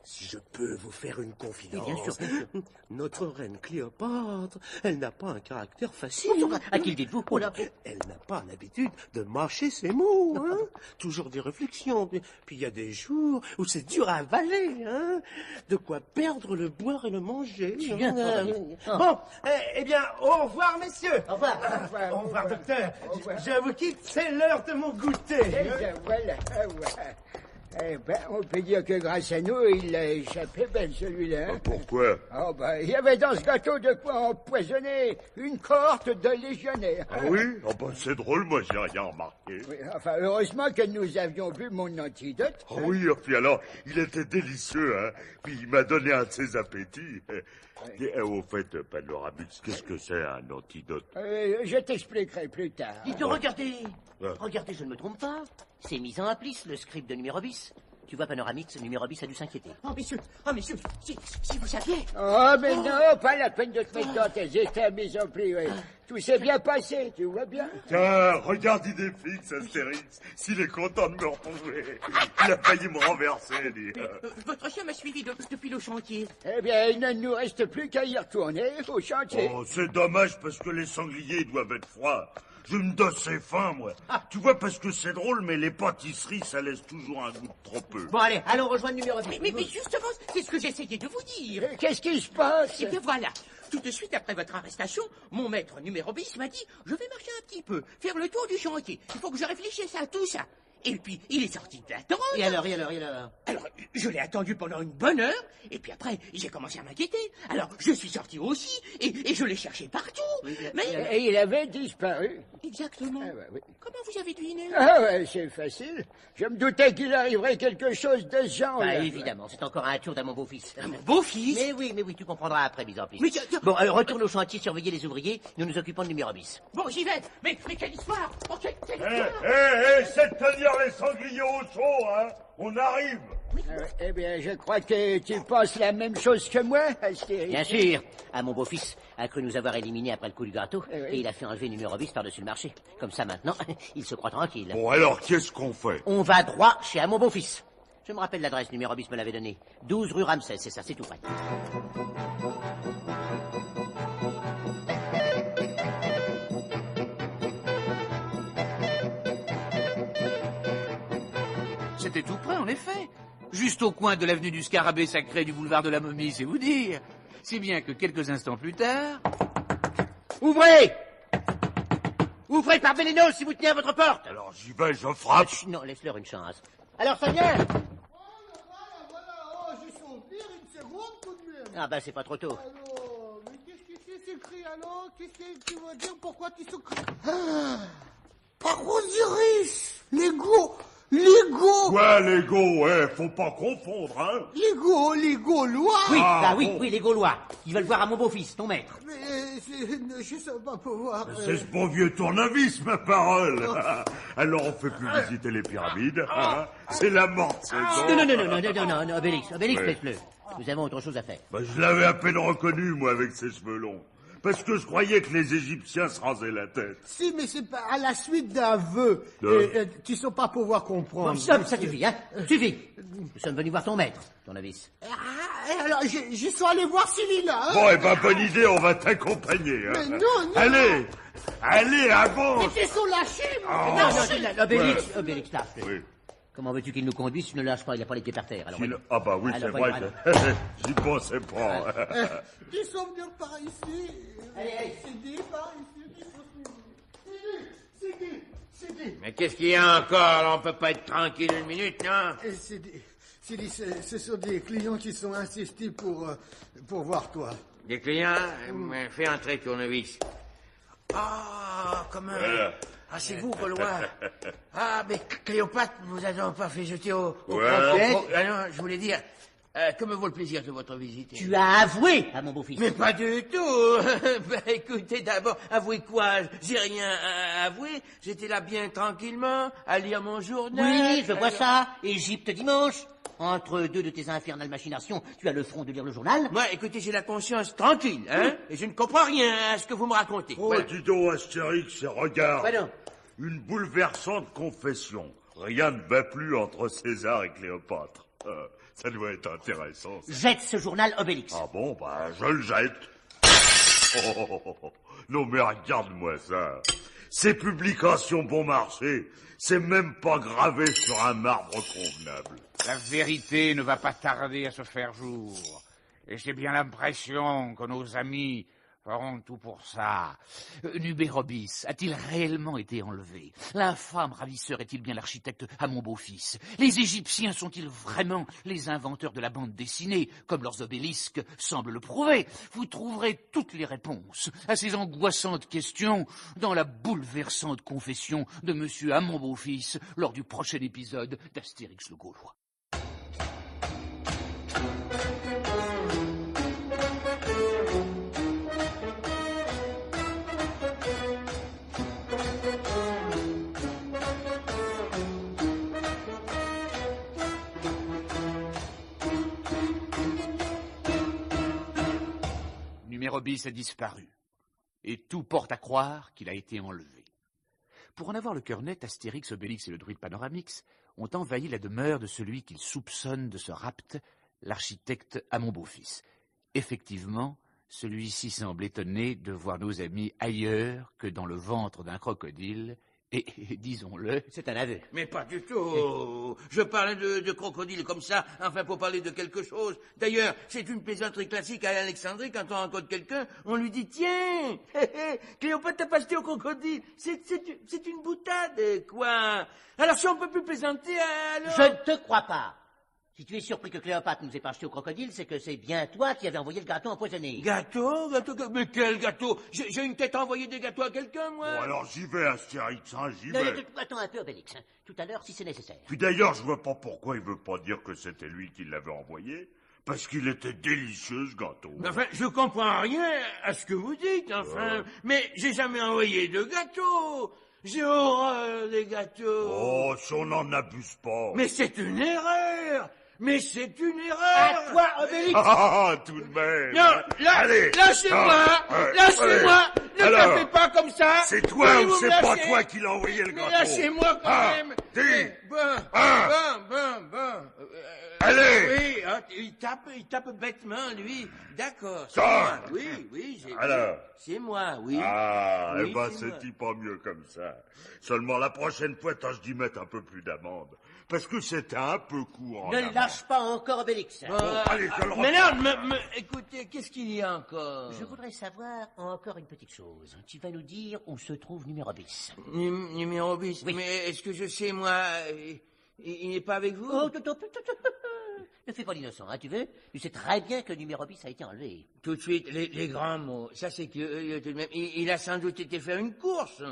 si je peux vous faire une confidence. Oui, bien sûr. Notre reine Cléopâtre, elle n'a pas un caractère facile. À qui le dites-vous? Elle n'a pas l'habitude de mâcher ses mots. Toujours des réflexions. Puis il y a a des jours où c'est dur à avaler, hein. De quoi perdre le boire et le manger. Bon, eh bien, au revoir, messieurs. Au revoir. Au revoir, docteur. Je vous quitte, c'est l'heure de mon goûter. Eh bien, voilà. Eh ben, on peut dire que grâce à nous, il a échappé belle, celui-là. Hein? Pourquoi? Oh, ben, il y avait dans ce gâteau de quoi empoisonner une cohorte de légionnaires. Ah oui? Oh ben c'est drôle, moi j'ai rien remarqué. Oui, enfin, heureusement que nous avions bu mon antidote. Oh oui, et puis alors, il était délicieux, hein. Puis il m'a donné un de ses appétits. Et, au fait, Panoramix, qu'est-ce que c'est un antidote? Je t'expliquerai plus tard. Dites, regardez. Regardez, je ne me trompe pas. C'est mis en applice, le script de numéro bis. Tu vois, Panoramix, numéro bis a dû s'inquiéter. Oh, messieurs, si vous saviez... Oh, mais non, pas la peine de te mettre dans tes états mis en pli, oui. Tout s'est bien passé, tu vois bien. Tiens, regarde Idéfix, Astérix. S'il est content de me retrouver. Il a failli me renverser, lui. Votre chien m'a suivi depuis le chantier. Eh bien, il ne nous reste plus qu'à y retourner au chantier. Oh, c'est dommage parce que les sangliers doivent être froids. Je me donne assez faim, moi. Tu vois, parce que c'est drôle, mais les pâtisseries, ça laisse toujours un goût de trop peu. Bon, allez, allons rejoindre numéro 10. Mais justement, c'est ce que j'essayais de vous dire. Qu'est-ce qui se passe? Eh bien, voilà. Tout de suite après votre arrestation, mon maître numéro bis m'a dit « Je vais marcher un petit peu, faire le tour du chantier. Il faut que je réfléchisse à tout ça. » Et puis, il est sorti de la tente. Et alors Alors, je l'ai attendu pendant une bonne heure, et puis après, j'ai commencé à m'inquiéter. Alors, je suis sorti aussi, et je l'ai cherché partout. Et il avait disparu. Exactement. Ah, bah, oui. Comment vous avez deviné? Ah ouais, c'est facile. Je me doutais qu'il arriverait quelque chose de ce genre. Bah, évidemment, c'est encore un tour à mon beau-fils. Mon beau-fils? Mais oui, tu comprendras après, mise en piste. Mais Bon, alors, retourne au chantier, surveiller les ouvriers, nous nous occupons de numéro bis. Bon, j'y vais. Mais quelle histoire? Oh, quelle histoire? C'est de tenir les sangliers au chaud, hein. On arrive. Eh bien, je crois que tu penses la même chose que moi, Astérix. Bien sûr. Ah, mon beau-fils a cru nous avoir éliminés après le coup du gâteau, et il a fait enlever numéro bis par-dessus le marché. Comme ça, maintenant, il se croit tranquille. Bon, alors, qu'est-ce qu'on fait? On va droit chez mon beau-fils. Je me rappelle l'adresse, numéro bis me l'avait donnée. 12 rue Ramsès, c'est ça, c'est tout près. C'était tout près, en effet. Juste au coin de l'avenue du Scarabée sacré du boulevard de la Momie, c'est vous dire. Si bien que quelques instants plus tard... Ouvrez! Ouvrez par Bélénos si vous tenez à votre porte. Alors j'y vais, je frappe. Non, laisse-leur une chance. Alors ça vient. Voilà, oh, j'ai souvenir une seconde tout de même. Ah ben c'est pas trop tôt. Alors, mais qu'est-ce que c'est écrit alors? Qu'est-ce que tu veux dire? Pourquoi tu secrets? Par Osiris! Lego! Ouais, les Gaulois, faut pas confondre, hein. Les Gaulois! Oui, bon. oui, les Gaulois. Ils veulent voir à mon beau-fils, ton maître. Mais je sais pas pouvoir... C'est ce bon vieux tournevis, ma parole. Alors on fait plus visiter les pyramides, hein. C'est la morte saison. Non, Obélix, Ouais. laisse-le. Nous avons autre chose à faire. Bah, je l'avais à peine reconnu, moi, avec ses cheveux longs. Parce que je croyais que les Égyptiens se rasaient la tête. Si, mais c'est pas à la suite d'un vœu. Tu sais pas pouvoir comprendre. Bon, stop, ça suffit, hein. Suffit. Nous sommes venus voir ton maître, tournevis. Alors, j'y suis allé voir s'il est là. Hein. Bon, eh ben, bonne idée, on va t'accompagner. Hein. Mais non. Allez, avance. Mais c'est sur la chine. Non, Obélix, lâche-le. Oui. Comment veux-tu qu'il nous conduise si tu ne lâches pas? Il n'a pas les pieds par terre. Alors, Ah bah oui, c'est vrai. J'y pensais pas. Ils sont venus par ici. Allez. Sidi, par ici. Sidi. Mais qu'est-ce qu'il y a encore? Là, on peut pas être tranquille une minute, non? Sidi, ce sont des clients qui sont insistés pour voir toi. Des clients? Fais entrer, tournevis. Ah, comment? Ah, c'est vous, Gaulois. Ah, mais Cléopâtre, vous avez pas fait jeter au Ah non, je voulais dire, que me vaut le plaisir de votre visite? Tu as avoué à mon beau-fils. Mais pas du tout. Ben, écoutez, d'abord, avouez quoi? J'ai rien à avouer. J'étais là bien tranquillement, à lire mon journal. Oui, je vois ça. Égypte dimanche. Entre deux de tes infernales machinations, tu as le front de lire le journal. Moi, écoutez, j'ai la conscience tranquille, hein, et je ne comprends rien à ce que vous me racontez. Oh, Voilà. dis donc, Astérix, regarde. Pardon. Une bouleversante confession. Rien ne va plus entre César et Cléopâtre. Ça doit être intéressant. Ça. Jette ce journal, Obélix. Ah bon, bah, je le jette. Non mais regarde-moi ça. Ces publications bon marché, c'est même pas gravé sur un marbre convenable. La vérité ne va pas tarder à se faire jour. Et j'ai bien l'impression que nos amis feront tout pour ça. Numérobis a-t-il réellement été enlevé? L'infâme ravisseur est-il bien l'architecte à mon beau-fils? Les Égyptiens sont-ils vraiment les inventeurs de la bande dessinée, comme leurs obélisques semblent le prouver? Vous trouverez toutes les réponses à ces angoissantes questions dans la bouleversante confession de monsieur à mon beau-fils lors du prochain épisode d'Astérix le Gaulois. Numérobis a disparu, et tout porte à croire qu'il a été enlevé. Pour en avoir le cœur net, Astérix, Obélix et le druide Panoramix ont envahi la demeure de celui qu'ils soupçonnent de ce rapt, l'architecte à mon beau-fils. Effectivement, celui-ci semble étonné de voir nos amis ailleurs que dans le ventre d'un crocodile, et disons-le... C'est un aveu. Mais pas du tout. Je parlais de crocodile comme ça, enfin pour parler de quelque chose. D'ailleurs, c'est une plaisanterie classique à Alexandrie, quand on rencontre quelqu'un, on lui dit « Tiens, Cléopâtre t'a pas jeté au crocodile. C'est une boutade, quoi. Alors si on peut plus plaisanter, alors... » Je ne te crois pas. Si tu es surpris que Cléopâtre ne nous ait pas jeté au crocodile, c'est que c'est bien toi qui avais envoyé le gâteau empoisonné. Gâteau? Mais quel gâteau? J'ai une tête à envoyer des gâteaux à quelqu'un, moi. Bon, alors j'y vais, Astérix, hein, j'y vais. Attends un peu, Obélix. Tout à l'heure, si c'est nécessaire. Puis d'ailleurs, je vois pas pourquoi il veut pas dire que c'était lui qui l'avait envoyé. Parce qu'il était délicieux, ce gâteau. Enfin, je comprends rien à ce que vous dites, enfin. Mais j'ai jamais envoyé de gâteau. J'ai horreur des gâteaux. Oh, si on n'en abuse pas. Mais c'est une erreur. Mais c'est une erreur. À toi, Obélix. Ah, tout de même. Non, allez. Lâchez-moi. Lâchez-moi. Ne tapez pas comme ça. C'est toi ou c'est pas toi qui l'as envoyé le gâteau? Lâchez-moi quand même. Bon. Allez. Oui, il tape bêtement, lui. D'accord. Ça. Oui, c'est moi, oui. Ah, oui, c'est pas mieux comme ça. Seulement la prochaine fois, tâche d'y mettre un peu plus d'amende. Parce que c'était un peu court. Ne lâche pas encore, Obélix. Bon, allez, je le mais non, écoutez, qu'est-ce qu'il y a encore? Je voudrais savoir encore une petite chose. Tu vas nous dire où se trouve Numérobis. Numérobis? Oui. Mais est-ce que je sais, moi, il n'est pas avec vous? Oh, ne fais pas l'innocent, hein, tu veux? Tu sais très bien que Numérobis a été enlevé. Tout de suite, les grands mots. Ça, c'est que tout de même, il a sans doute été faire une course.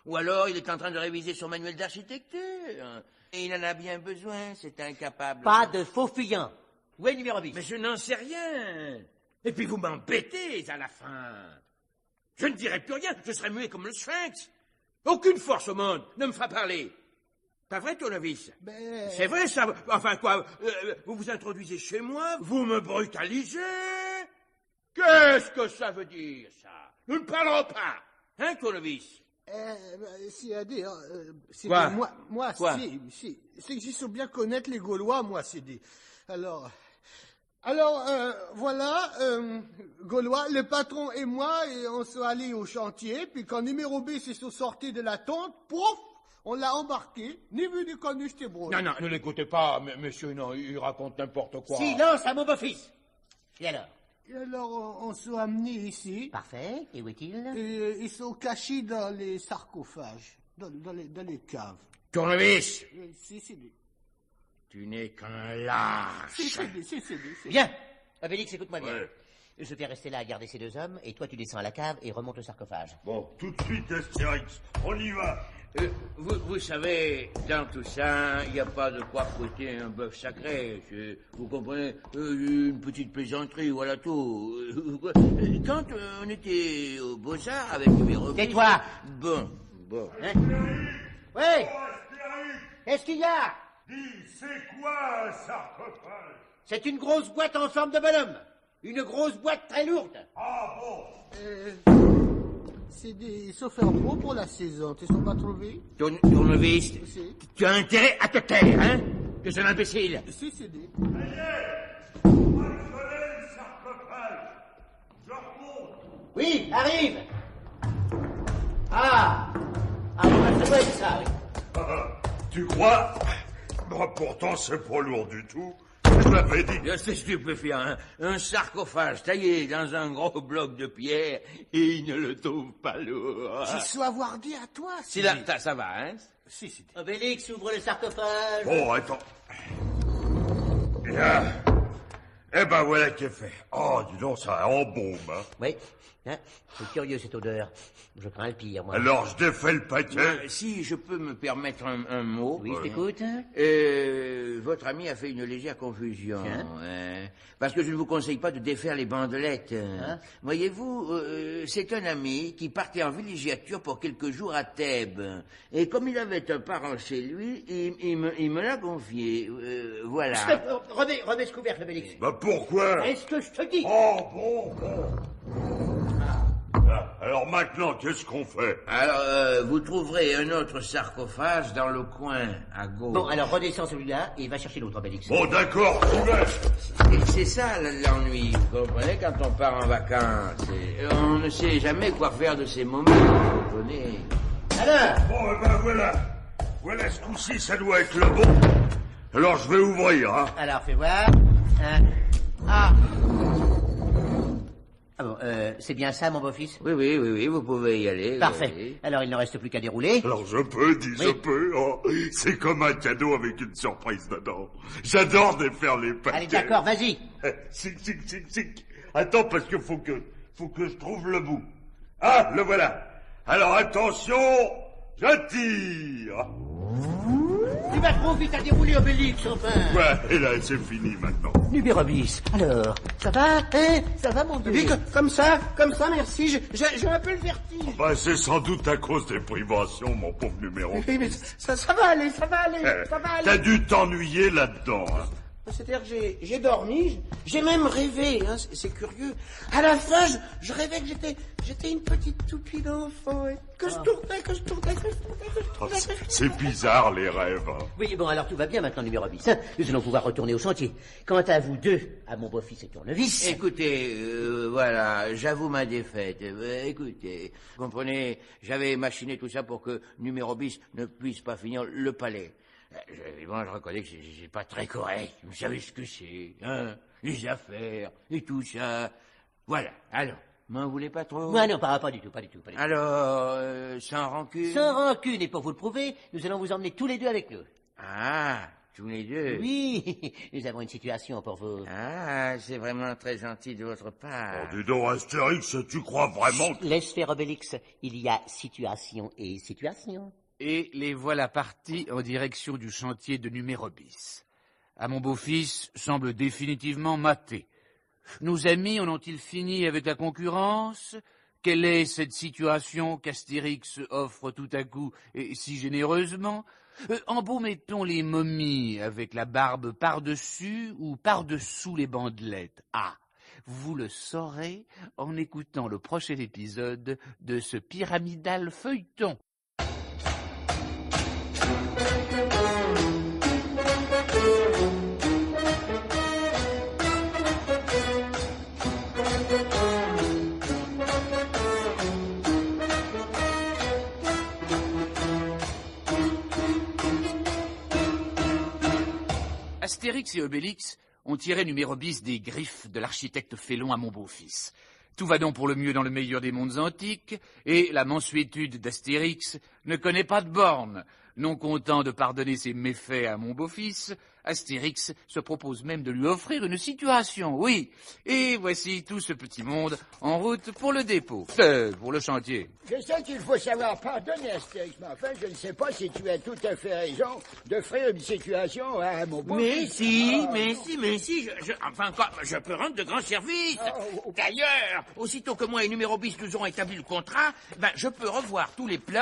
Ou alors, il est en train de réviser son manuel d'architecture. Et il en a bien besoin, c'est incapable. Pas de faux fuyants. Où est Numérobis? Mais je n'en sais rien. Et puis vous m'embêtez à la fin. Je ne dirai plus rien, je serai muet comme le sphinx. Aucune force au monde ne me fera parler. Pas vrai, Tournevis? C'est vrai, ça. Enfin, quoi, vous vous introduisez chez moi, vous me brutalisez. Qu'est-ce que ça veut dire, ça? Nous ne parlerons pas. Hein, Tournevis? C'est-à-dire, Quoi? moi, Quoi? c'est que j'essaie bien connaître les Gaulois, moi, c'est dit. Alors, voilà, Gaulois, le patron et moi, et on sont allés au chantier, puis quand Numérobis est sorti de la tente, pouf, on l'a embarqué, ni vu ni connu, j'étais brouillé. Non, ne l'écoutez pas, monsieur, non, il raconte n'importe quoi. Silence à mon beau-fils. Et alors? Et alors, on s'est amenés ici. Parfait. Et où est-il? Et ils sont cachés dans les sarcophages, dans les caves. Tournevis! Si. Tu n'es qu'un lâche. Si. Bien. Obélix, écoute-moi bien. Ouais. Je vais rester là à garder ces deux hommes, et toi tu descends à la cave et remontes le sarcophage. Bon, tout de suite, Astérix, on y va. Vous savez, dans tout ça, il n'y a pas de quoi fouetter un bœuf sacré. Vous comprenez, une petite plaisanterie, voilà tout. Quand on était aux Beaux-Arts avec Numérobis... Tais-toi! Bon. Hein? Oui! Qu'est-ce qu'il y a? Dis, c'est quoi un sarcophage? C'est une grosse boîte en forme de bonhomme. Une grosse boîte très lourde. Ah bon? C'est des chauffeurs pro pour la saison, tu ne sont pas trouvés? Tournevis, Si. tu as intérêt à te taire, hein? Que c'est un imbécile. Si, c'est dit. Moi, je connais le sarcophage. Je remonte. Oui, arrive. Ah, bon, ça doit être ça, oui. Tu crois? Pourtant, c'est pas lourd du tout. Je l'avais dit. C'est stupéfiant, hein. Un sarcophage taillé dans un gros bloc de pierre et il ne le trouve pas lourd. J'y suis avoir dit à toi, Si là, ça va, hein? Si. Obélix, ouvre le sarcophage. Bon, attends. Bien. Eh ben, voilà qui est fait. Oh, dis donc, ça embaume, hein. Oui, hein, c'est curieux cette odeur. Je crains le pire, moi. Alors, je défais le paquet. Si je peux me permettre un mot. Oui, je t'écoute. Votre ami a fait une légère confusion. Tiens. Parce que je ne vous conseille pas de défaire les bandelettes. Voyez-vous, c'est un ami qui partait en villégiature pour quelques jours à Thèbes. Et comme il avait un parent chez lui, il me l'a confié. Voilà. Remets ce couvercle, Obélix. Bah pourquoi? Est-ce que je te dis? Oh, bon. Alors maintenant, qu'est-ce qu'on fait? Alors, vous trouverez un autre sarcophage dans le coin, à gauche. Bon, alors redescends celui-là et va chercher l'autre, Obélix. Bon, d'accord, j'y vais. Et c'est ça l'ennui, vous comprenez, quand on part en vacances. On ne sait jamais quoi faire de ces moments, vous comprenez. Alors? Bon, eh ben voilà. Voilà, ce coup-ci, ça doit être le bon. Alors, je vais ouvrir, hein. Alors, fais voir. Ah bon, c'est bien ça, mon beau-fils? Oui, vous pouvez y aller. Parfait. Oui. Alors, il ne reste plus qu'à dérouler. Alors, je peux. Oh, c'est comme un cadeau avec une surprise dedans. J'adore défaire les paquets. Allez, d'accord, vas-y. Sic. Attends, parce que faut que je trouve le bout. Ah, le voilà. Alors, attention, je tire. Tu vas trop vite à dérouler, Obélix, enfin. Ouais, et là, c'est fini maintenant. Numéro bis. Alors, ça va, hein? Ça va, mon Dieu? Oui, comme ça, merci. J'ai un peu le vertige. Bah, c'est sans doute à cause des privations, mon pauvre numéro. Oui, mais ça va aller. T'as dû t'ennuyer là-dedans, hein. C'est-à-dire que j'ai dormi, j'ai même rêvé, hein, c'est curieux. À la fin, je rêvais que j'étais une petite toupie d'enfant, et que je tournais. C'est bizarre, les rêves. Hein. Oui, bon, alors tout va bien maintenant, numéro bis. Nous allons pouvoir retourner au chantier. Quant à vous deux, à mon beau-fils et tournevis... Écoutez, voilà, j'avoue ma défaite. Écoutez, vous comprenez, j'avais machiné tout ça pour que numéro bis ne puisse pas finir le palais. Évidemment, je reconnais que c'est pas très correct. Vous savez ce que c'est, hein? Les affaires et tout ça. Voilà, alors, m'en voulez pas trop? Non, pas du tout. Alors, sans rancune? Sans rancune, et pour vous le prouver, nous allons vous emmener tous les deux avec nous. Ah, tous les deux? Oui, nous avons une situation pour vous. Ah, c'est vraiment très gentil de votre part. Oh, dis donc, Astérix, tu crois vraiment que... Laisse faire, Obélix. Il y a situation et situation. Et les voilà partis en direction du chantier de numéro bis. À mon beau-fils semble définitivement maté. Nos amis en ont-ils fini avec la concurrence? Quelle est cette situation qu'Astérix offre tout à coup et si généreusement? Embaumettons les momies avec la barbe par-dessus ou par-dessous les bandelettes? Ah, vous le saurez en écoutant le prochain épisode de ce pyramidal feuilleton. Astérix et Obélix ont tiré numéro bis des griffes de l'architecte Félon à mon beau-fils. Tout va donc pour le mieux dans le meilleur des mondes antiques, et la mansuétude d'Astérix ne connaît pas de borne. Non content de pardonner ses méfaits à mon beau-fils, Astérix se propose même de lui offrir une situation, oui. Et voici tout ce petit monde en route pour le dépôt, pour le chantier. Je sais qu'il faut savoir pardonner, Astérix, mais enfin, je ne sais pas si tu as tout à fait raison d'offrir une situation à mon beau. Mais si, je peux rendre de grands services. D'ailleurs, aussitôt que moi et numéro bis nous aurons établi le contrat, je peux revoir tous les plans.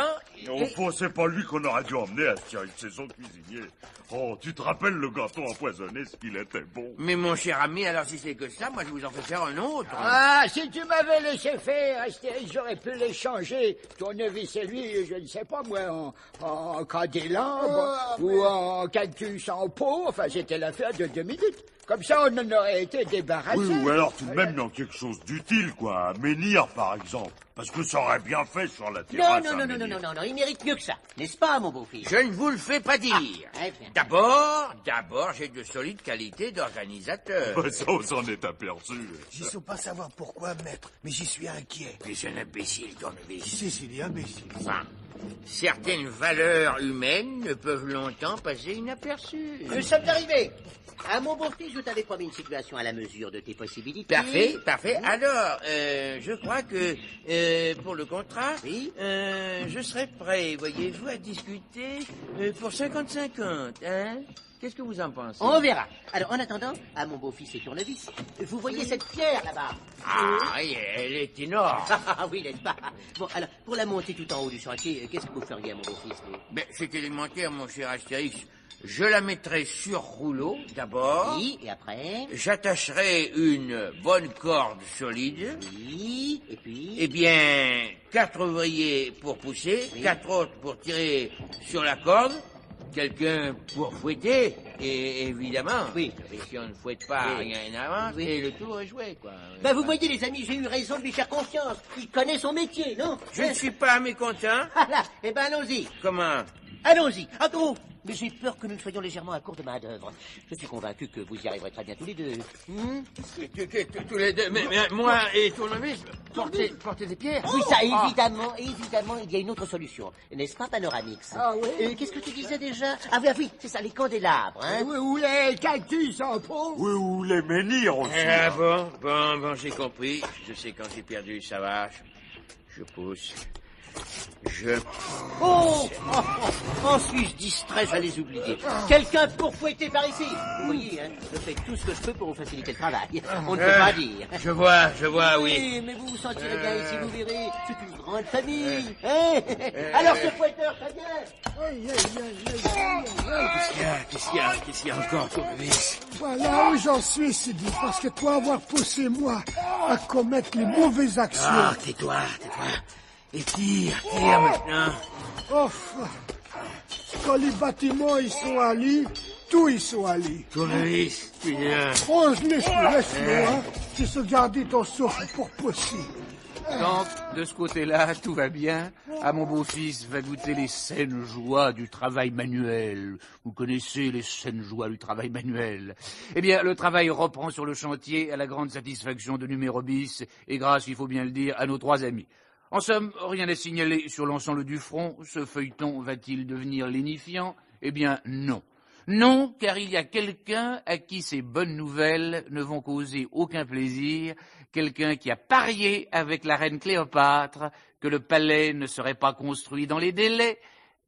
Au fond, c'est pas lui qu'on aurait dû emmener, Astérix, c'est son cuisinier. Oh, tu te rappelles le gâteau empoisonné, ce qu'il était bon. Mais mon cher ami, alors si c'est que ça, moi je vous en fais faire un autre. Ah, si tu m'avais laissé faire, Astérix, j'aurais pu l'échanger. Ton novice et lui, je ne sais pas moi, en candélabre ou en cactus en pot. Enfin, c'était l'affaire de 2 minutes. Comme ça, on en aurait été débarrassé. Oui, ou alors tout de même dans quelque chose d'utile, quoi. Un menhir, par exemple. Parce que ça aurait bien fait sur la terrasse. Non, il mérite mieux que ça. N'est-ce pas, mon beau-fils? Je ne vous le fais pas dire. D'abord, j'ai de solides qualités d'organisateur. Bah, ça, on s'en est aperçu. J'y sais pas savoir pourquoi, maître, mais j'y suis inquiet. Tu es un imbécile, Tournevis. Qui c'est, s'il est imbécile? Enfin, certaines valeurs humaines ne peuvent longtemps passer inaperçues. Nous sommes arrivés. À mon beau-fils, je t'avais promis une situation à la mesure de tes possibilités. Parfait. Alors, je crois que pour le contrat, je serai prêt, voyez-vous, à discuter pour 50-50, hein? Qu'est-ce que vous en pensez? On verra. Alors, en attendant, à mon beau-fils et Tournevis, vous voyez cette pierre là-bas? Ah, oui, elle est énorme. Ah oui, n'est-ce pas? Bon, alors, pour la monter tout en haut du chantier, qu'est-ce que vous feriez à mon beau-fils? Ben, c'est élémentaire, mon cher Astérix. Je la mettrai sur rouleau, d'abord. Oui, et après? J'attacherai une bonne corde solide. Oui, et puis? Eh bien, 4 ouvriers pour pousser, 4 autres pour tirer sur la corde, quelqu'un pour fouetter, et évidemment, si on ne fouette pas, rien n'avance, et le tour est joué, quoi. Ben, vous voyez, les amis, j'ai eu raison de lui faire confiance. Il connaît son métier, non? Je ne suis pas mécontent. Ah là, eh ben, allons-y. Comment? Allons-y. Ah non, mais j'ai peur que nous soyons légèrement à court de main-d'œuvre. Je suis convaincu que vous y arriverez très bien tous les deux. Tous les deux, mais moi et Tournevis, porter des pierres? Oui, ça, évidemment, il y a une autre solution. N'est-ce pas, Panoramix? Ah oui? Qu'est-ce que tu disais déjà? Ah oui, c'est ça, les candélabres, hein? Oui, ou les cactus en pot. Oui, ou les menhirs aussi. Ah bon, j'ai compris. Je sais quand j'ai perdu, ça va. Je pousse. Oh, suis-je distrait, j'allais oublier. Quelqu'un pour fouetter par ici. Vous voyez, hein, je fais tout ce que je peux pour vous faciliter le travail. On ne peut pas dire. Je vois, oui. Mais vous vous sentirez bien ici, vous verrez. C'est une grande famille. Hein? Alors, ce fouetteur, très bien. Qu'est-ce qu'il y a encore, Tournevis? Voilà où j'en suis, Sidi, parce que toi avoir poussé moi à commettre les mauvaises actions. Ah, tais-toi. Et tire maintenant. Quand les bâtiments ils sont allés, tout ils sont allés. Tournevis, tu viens. Laisse-le, hein. Tu se garder ton souffle pour pousser. Donc, de ce côté-là, tout va bien. Ah, mon beau-fils va goûter les saines joies du travail manuel. Vous connaissez les saines joies du travail manuel. Eh bien, le travail reprend sur le chantier à la grande satisfaction de Numérobis et grâce, il faut bien le dire, à nos 3 amis. En somme, rien à signaler sur l'ensemble du front. Ce feuilleton va-t-il devenir lénifiant? Eh bien, non. Non, car il y a quelqu'un à qui ces bonnes nouvelles ne vont causer aucun plaisir, quelqu'un qui a parié avec la reine Cléopâtre que le palais ne serait pas construit dans les délais.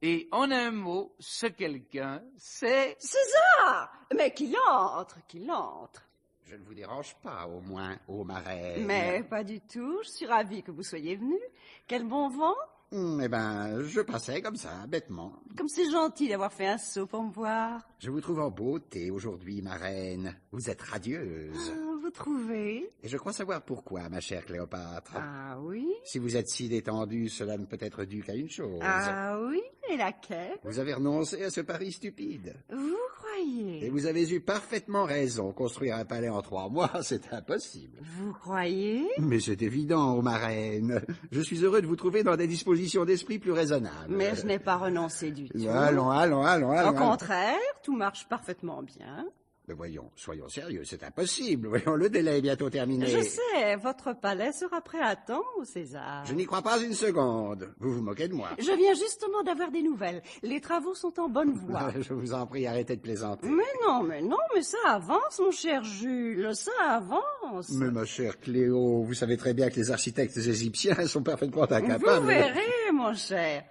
Et en un mot, ce quelqu'un, c'est... César! Mais qu'il entre. Je ne vous dérange pas, au moins, ô marraine. Mais pas du tout, je suis ravie que vous soyez venu. Quel bon vent! Eh ben, je passais comme ça, bêtement. Comme c'est gentil d'avoir fait un saut pour me voir. Je vous trouve en beauté aujourd'hui, marraine. Vous êtes radieuse. Vous trouvez? Et je crois savoir pourquoi, ma chère Cléopâtre. Ah oui? Si vous êtes si détendue, cela ne peut être dû qu'à une chose. Ah oui? Et laquelle? Vous avez renoncé à ce pari stupide. Vous croyez? Et vous avez eu parfaitement raison. Construire un palais en 3 mois, c'est impossible. Vous croyez? Mais c'est évident, ô marraine. Je suis heureux de vous trouver dans des dispositions d'esprit plus raisonnables. Mais je n'ai pas renoncé du tout. Allons. Au contraire, tout marche parfaitement bien. Mais voyons, soyons sérieux, c'est impossible. Voyons, le délai est bientôt terminé. Je sais, votre palais sera prêt à temps, César. Je n'y crois pas une seconde. Vous vous moquez de moi. Je viens justement d'avoir des nouvelles. Les travaux sont en bonne voie. Je vous en prie, arrêtez de plaisanter. Mais ça avance, mon cher Jules, ça avance. Mais ma chère Cléo, vous savez très bien que les architectes égyptiens sont parfaitement incapables. Vous verrez, mon cher.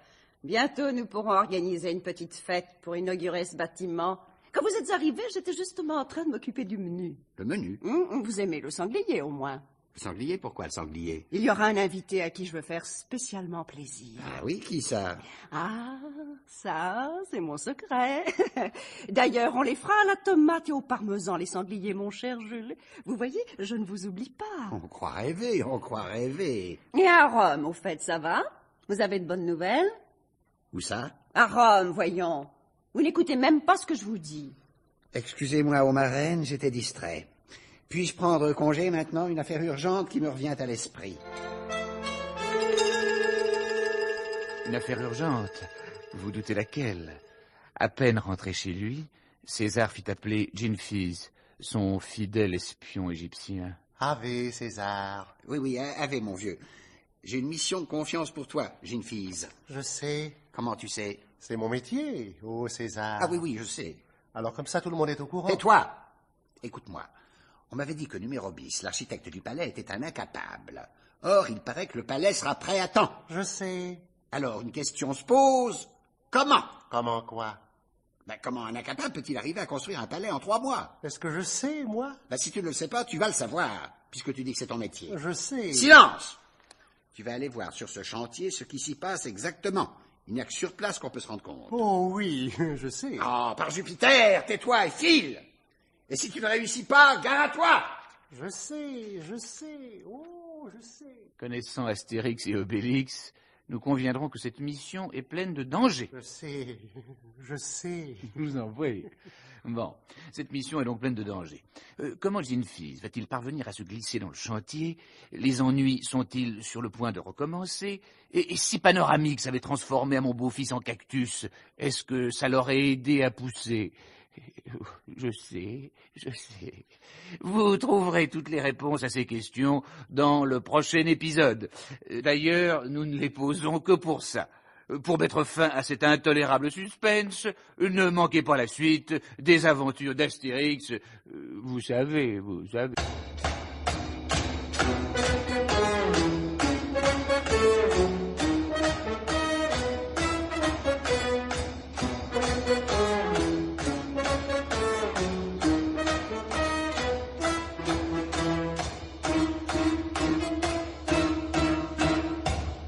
Bientôt, nous pourrons organiser une petite fête pour inaugurer ce bâtiment. Quand vous êtes arrivé, j'étais justement en train de m'occuper du menu. Le menu? Vous aimez le sanglier, au moins. Le sanglier? Pourquoi le sanglier? Il y aura un invité à qui je veux faire spécialement plaisir. Ah oui, qui ça? Ah, ça, c'est mon secret. D'ailleurs, on les fera à la tomate et au parmesan, les sangliers, mon cher Jules. Vous voyez, je ne vous oublie pas. On croit rêver. Et à Rome, au fait, ça va? Vous avez de bonnes nouvelles? Où ça? À Rome, voyons. Vous n'écoutez même pas ce que je vous dis. Excusez-moi, O'Marraine, j'étais distrait. Puis-je prendre congé maintenant? Une affaire urgente qui me revient à l'esprit. Une affaire urgente. Vous doutez laquelle? À peine rentré chez lui, César fit appeler Jean-Fils, son fidèle espion égyptien. Ave, César. Oui, ave, mon vieux. J'ai une mission de confiance pour toi, Jean-Fils. Je sais. Comment tu sais? C'est mon métier, oh César. Ah oui, je sais. Alors comme ça, tout le monde est au courant. Et toi? Écoute-moi. On m'avait dit que Numéro bis, l'architecte du palais, était un incapable. Or, il paraît que le palais sera prêt à temps. Je sais. Alors, une question se pose. Comment? Comment quoi? Comment un incapable peut-il arriver à construire un palais en 3 mois? Est-ce que je sais, moi? Si tu ne le sais pas, tu vas le savoir, puisque tu dis que c'est ton métier. Je sais. Silence! Tu vas aller voir sur ce chantier ce qui s'y passe exactement. Il n'y a que sur place qu'on peut se rendre compte. Oh oui, je sais. Ah, par Jupiter, tais-toi et file! Et si tu ne réussis pas, gare à toi! Je sais, oh, je sais. Connaissant Astérix et Obélix, nous conviendrons que cette mission est pleine de dangers. Je sais. Je vous en prie. Bon, cette mission est donc pleine de dangers. Comment Jean-Fils va-t-il parvenir à se glisser dans le chantier? Les ennuis sont-ils sur le point de recommencer? Et si Panoramix avait transformé à mon beau-fils en cactus, est-ce que ça l'aurait aidé à pousser? Je sais. Vous trouverez toutes les réponses à ces questions dans le prochain épisode. D'ailleurs, nous ne les posons que pour ça. Pour mettre fin à cet intolérable suspense, ne manquez pas la suite des aventures d'Astérix. Vous savez.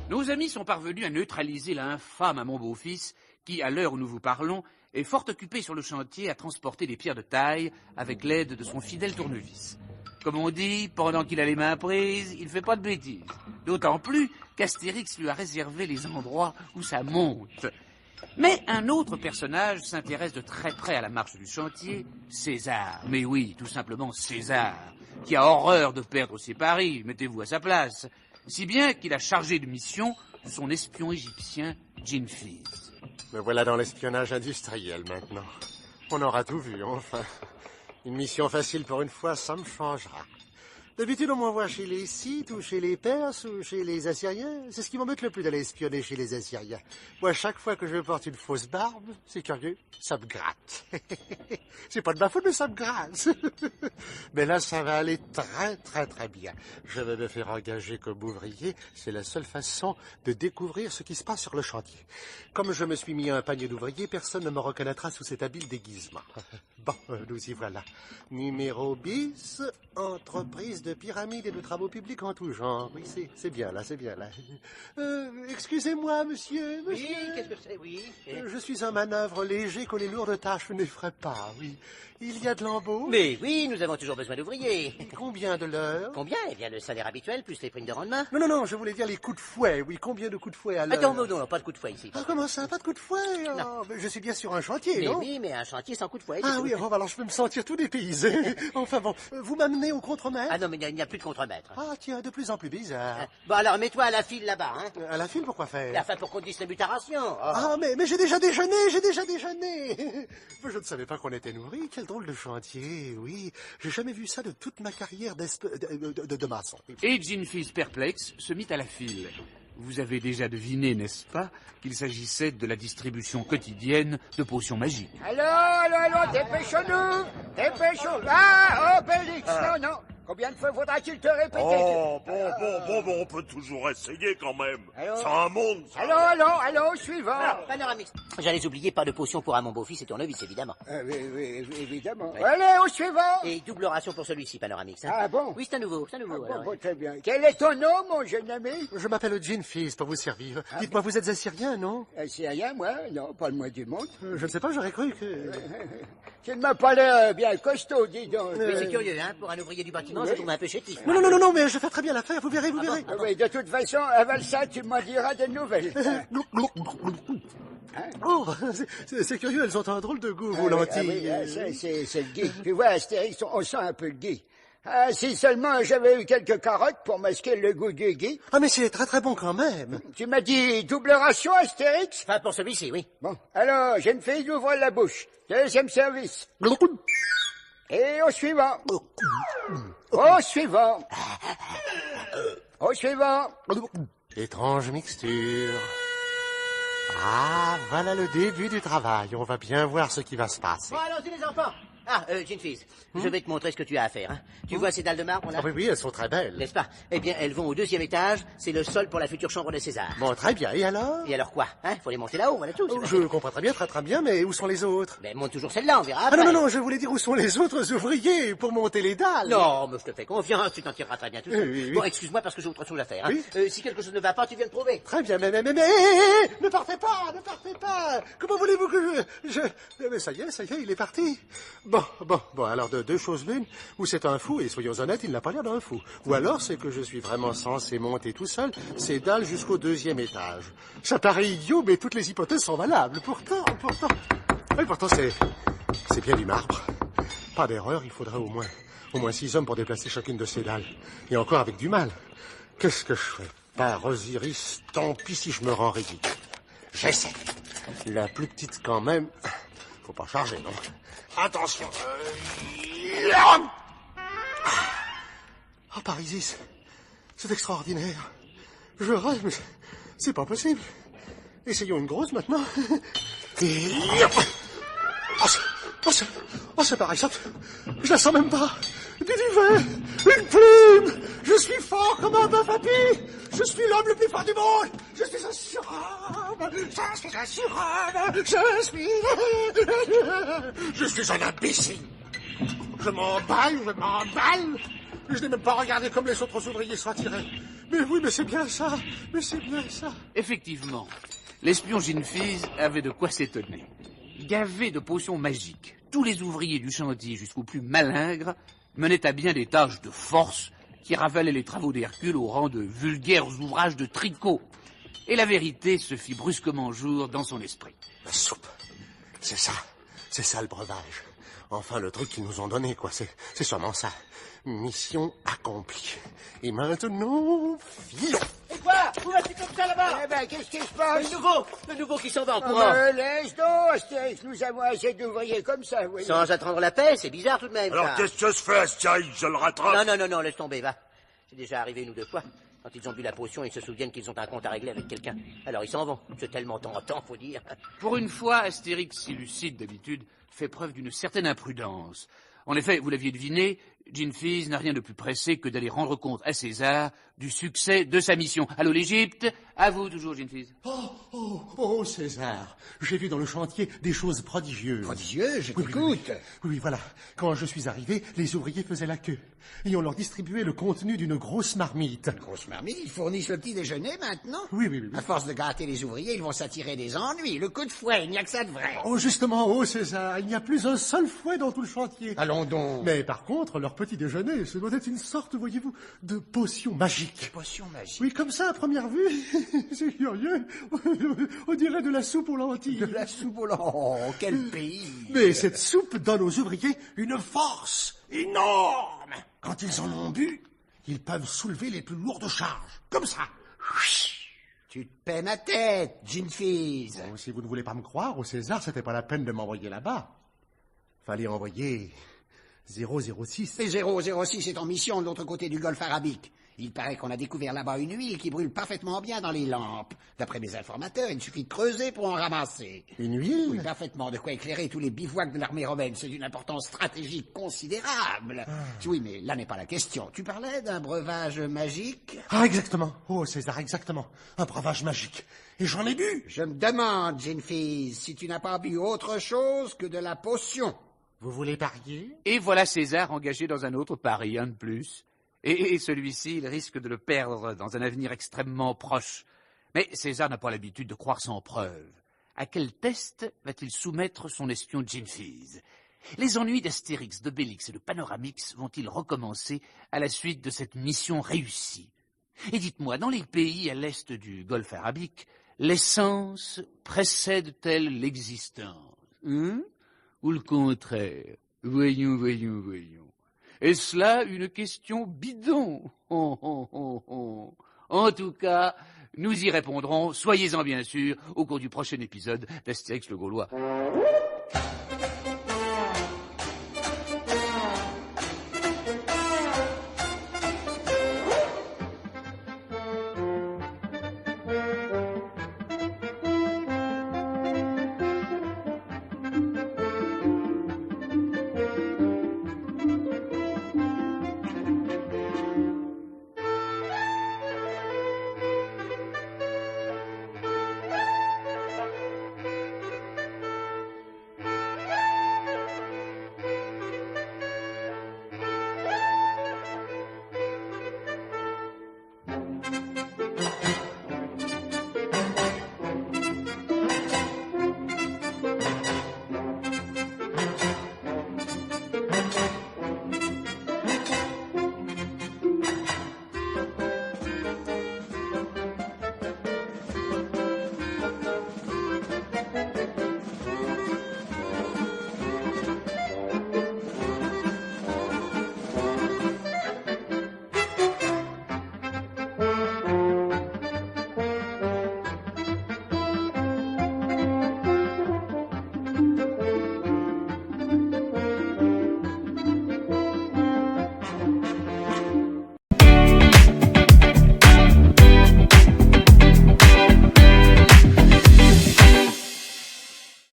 Nos amis sont parvenus à neutraliser l'infâme à mon beau-fils, qui, à l'heure où nous vous parlons, est fort occupé sur le chantier à transporter des pierres de taille avec l'aide de son fidèle tournevis. Comme on dit, pendant qu'il a les mains prises, il ne fait pas de bêtises. D'autant plus qu'Astérix lui a réservé les endroits où ça monte. Mais un autre personnage s'intéresse de très près à la marche du chantier, César. Mais oui, tout simplement César, qui a horreur de perdre ses paris, mettez-vous à sa place. Si bien qu'il a chargé de mission son espion égyptien, Jean-Fils. Me voilà dans l'espionnage industriel maintenant. On aura tout vu, enfin. Une mission facile pour une fois, ça me changera. D'habitude, on m'envoie chez les Scythes ou chez les Perses ou chez les Assyriens. C'est ce qui m'embête le plus d'aller espionner chez les Assyriens. Moi, chaque fois que je porte une fausse barbe, c'est curieux, ça me gratte. C'est pas de ma faute, mais ça me gratte. Mais là, ça va aller très bien. Je vais me faire engager comme ouvrier. C'est la seule façon de découvrir ce qui se passe sur le chantier. Comme je me suis mis un panier d'ouvrier, personne ne me reconnaîtra sous cet habile déguisement. Bon, nous y voilà. Numéro bis, entreprise de pyramides et de travaux publics en tout genre. Oui, c'est bien là. Excusez-moi, monsieur. Oui, qu'est-ce que c'est, oui? Je suis un manœuvre léger que les lourdes tâches n'effraient pas, oui. Il y a de l'embauche? Mais oui, nous avons toujours besoin d'ouvriers. Combien de l'heure? Combien? Eh bien, le salaire habituel plus les primes de rendement. Non, je voulais dire les coups de fouet, oui. Combien de coups de fouet à l'heure? Attends, non, pas de coups de fouet ici. Ah, comment ça, pas de coups de fouet? Non. Je suis bien sur un chantier, mais non? Oui, mais un chantier sans coup de fouet. Ah oui, alors je peux me sentir tout dépaysé. Enfin bon, vous m'amenez au contremaître? Ah non, mais il n'y a plus de contremaître. Ah tiens, de plus en plus bizarre. Bon alors, mets-toi à la file là-bas, hein. À la file, pourquoi faire? Enfin, pour qu'on distribue ta ration. Oh. Ah, mais j'ai déjà déjeuné. Je ne savais pas qu'on était nourris. Quel drôle de chantier, oui. J'ai jamais vu ça de toute ma carrière de maçon. Et Jean-Fils perplexe se mit à la file. Vous avez déjà deviné, n'est-ce pas, qu'il s'agissait de la distribution quotidienne de potions magiques. Allô, dépêchons-nous. Ah, Obélix, non. Combien de fois faudra-t-il te répéter Oh, bon, on peut toujours essayer quand même. Allô? C'est un monde, ça. Allô, suivant. Alors, Panoramix. J'allais oublier, pas de potion pour mon beau-fils et tournevis, évidemment. Oui, évidemment. Oui. Allez, au suivant. Et double ration pour celui-ci, Panoramix. Hein. Ah bon? Oui, c'est un nouveau. Bon, très bien. Quel est ton nom, mon jeune ami? Je m'appelle Jean-Fils, pour vous servir. Dites-moi, vous êtes assyrien, non? Assyrien, moi? Non, pas le moins du monde. Je ne sais pas, j'aurais cru que... Tu ne m'as pas l'air bien costaud, dis donc. Mais c'est curieux, hein, pour un ouvrier du bâtiment. Non, je trouve un peu chétif. Non, mais je fais très bien l'affaire, vous verrez. Ah oui, de toute façon, avale ça, tu m'en diras des nouvelles. Oh, c'est curieux, elles ont un drôle de goût, vos lentilles. C'est le gui. Tu vois, Astérix, on sent un peu le gui. Ah, si seulement j'avais eu quelques carottes pour masquer le goût du gui. Ah, mais c'est très très bon quand même. Tu m'as dit double ration, Astérix? Enfin, pour celui-ci, oui. Bon, alors, jeune fille, ouvre la bouche. Deuxième service. Et au suivant. Au suivant. Au suivant. Étrange mixture. Ah, voilà le début du travail. On va bien voir ce qui va se passer. Bon, allons-y les enfants. Ah, Jean-Fils, je vais te montrer ce que tu as à faire. Hein. Tu vois ces dalles de marbre là? Ah oui, elles sont très belles. N'est-ce pas? Eh bien, elles vont au 2e étage. C'est le sol pour la future chambre de César. Bon, très bien. Et alors? Et alors quoi? Hein? Faut les monter là-haut, voilà tout. Je comprends très bien, mais où sont les autres? Ben, monte toujours celle-là, on verra Ah après. non, je voulais dire où sont les autres ouvriers pour monter les dalles. Non, mais je te fais confiance, tu t'en tireras très bien tout seul. Oui. Bon, excuse-moi parce que j'ai autre chose à faire. Hein. Oui. Si quelque chose ne va pas, tu viens le prouver. Très bien, mais, ne partez pas. Comment voulez-vous que je... Mais ça y est, il est parti. Bon, alors de deux choses l'une, ou c'est un fou, et soyons honnêtes, il n'a pas l'air d'un fou. Ou alors c'est que je suis vraiment censé monter tout seul ces dalles jusqu'au 2e étage. Ça paraît idiot, mais toutes les hypothèses sont valables. Pourtant, c'est bien du marbre. Pas d'erreur, il faudrait au moins 6 hommes pour déplacer chacune de ces dalles. Et encore avec du mal. Qu'est-ce que je fais? Par Osiris, tant pis si je me rends ridicule. J'essaie. La plus petite quand même. Faut pas charger, non? Attention. Oh, Parisis, c'est extraordinaire. Je rêve, mais c'est pas possible. Essayons une grosse maintenant. Et... Oh, c'est pareil, ça. Je la sens même pas. Du duvet, une plume. Je suis fort comme un bœuf à pied. Je suis l'homme le plus fort du monde. Je suis un surhomme. Je suis un imbécile. Je m'emballe. Je n'ai même pas regardé comme les autres ouvriers se retiraient. Mais oui, mais c'est bien ça. Effectivement, l'espion Jean-Fils avait de quoi s'étonner. Gavé de potions magiques, tous les ouvriers du chantier jusqu'aux plus malingres menaient à bien des tâches de force qui ravalaient les travaux d'Hercule au rang de vulgaires ouvrages de tricot. Et la vérité se fit brusquement jour dans son esprit. La soupe, c'est ça le breuvage. Enfin, le truc qu'ils nous ont donné, quoi, c'est sûrement ça. Mission accomplie. Et maintenant, filons. Et quoi? Où vas-tu comme ça là-bas? Eh ben, qu'est-ce qui se passe? Le nouveau qui s'en va en courant. Laisse donc, Astérix, nous avons assez d'ouvriers comme ça, oui. Sans attendre la paix, c'est bizarre tout de même. Alors ça. qu'est-ce que je fais, Astérix? Je le rattrape? Non, laisse tomber, va. C'est déjà arrivé une ou deux fois. Quand ils ont bu la potion, ils se souviennent qu'ils ont un compte à régler avec quelqu'un. Alors ils s'en vont. C'est tellement tentant, faut dire. Pour une fois, Astérix, si lucide d'habitude, fait preuve d'une certaine imprudence. En effet, vous l'aviez deviné, Jean-Fils n'a rien de plus pressé que d'aller rendre compte à César du succès de sa mission. Allô, l'Égypte? À vous toujours, Jean-Fils. Oh, César, j'ai vu dans le chantier des choses prodigieuses. Prodigieuses? Je t'écoute. Oui, voilà. Quand je suis arrivé, les ouvriers faisaient la queue. Et on leur distribuait le contenu d'une grosse marmite. Une grosse marmite? Ils fournissent le petit déjeuner maintenant? Oui. À force de gâter les ouvriers, ils vont s'attirer des ennuis. Le coup de fouet, il n'y a que ça de vrai. Oh, justement, César, il n'y a plus un seul fouet dans tout le chantier. Allons donc. Mais par contre, leur petit déjeuner, ce doit être une sorte, voyez-vous, de potion magique. Potion magique? Oui, comme ça, à première vue. C'est curieux. On dirait de la soupe aux lentilles. De la soupe aux lentilles. Oh, quel pays. Mais cette soupe donne aux ouvriers une force énorme. Quand ils en ont bu, ils peuvent soulever les plus lourdes charges. Comme ça. Tu te paies ma tête, Jean-Fils. Bon, si vous ne voulez pas me croire, au César, c'était pas la peine de m'envoyer là-bas. Fallait envoyer 006. Et 006 est en mission de l'autre côté du golfe arabique. Il paraît qu'on a découvert là-bas une huile qui brûle parfaitement bien dans les lampes. D'après mes informateurs, il suffit de creuser pour en ramasser. Une huile? Oui, parfaitement. De quoi éclairer tous les bivouacs de l'armée romaine. C'est d'une importance stratégique considérable. Oui, mais là n'est pas la question. Tu parlais d'un breuvage magique? Ah, exactement. Oh, César, exactement. Un breuvage magique. Et j'en ai bu. Je me demande, Jean-Fils, si tu n'as pas bu autre chose que de la potion. Vous voulez parier? Et voilà César engagé dans un autre pari, un de plus. Et celui-ci, il risque de le perdre dans un avenir extrêmement proche. Mais César n'a pas l'habitude de croire sans preuve. À quel test va-t-il soumettre son espion Jean-Fils? Les ennuis d'Astérix, d'Obélix et de Panoramix vont-ils recommencer à la suite de cette mission réussie? Et dites-moi, dans les pays à l'est du golfe arabique, l'essence précède-t-elle l'existence, ou le contraire? Voyons. Est-ce là une question bidon? En tout cas, nous y répondrons, soyez-en bien sûr, au cours du prochain épisode d'Astérix le Gaulois.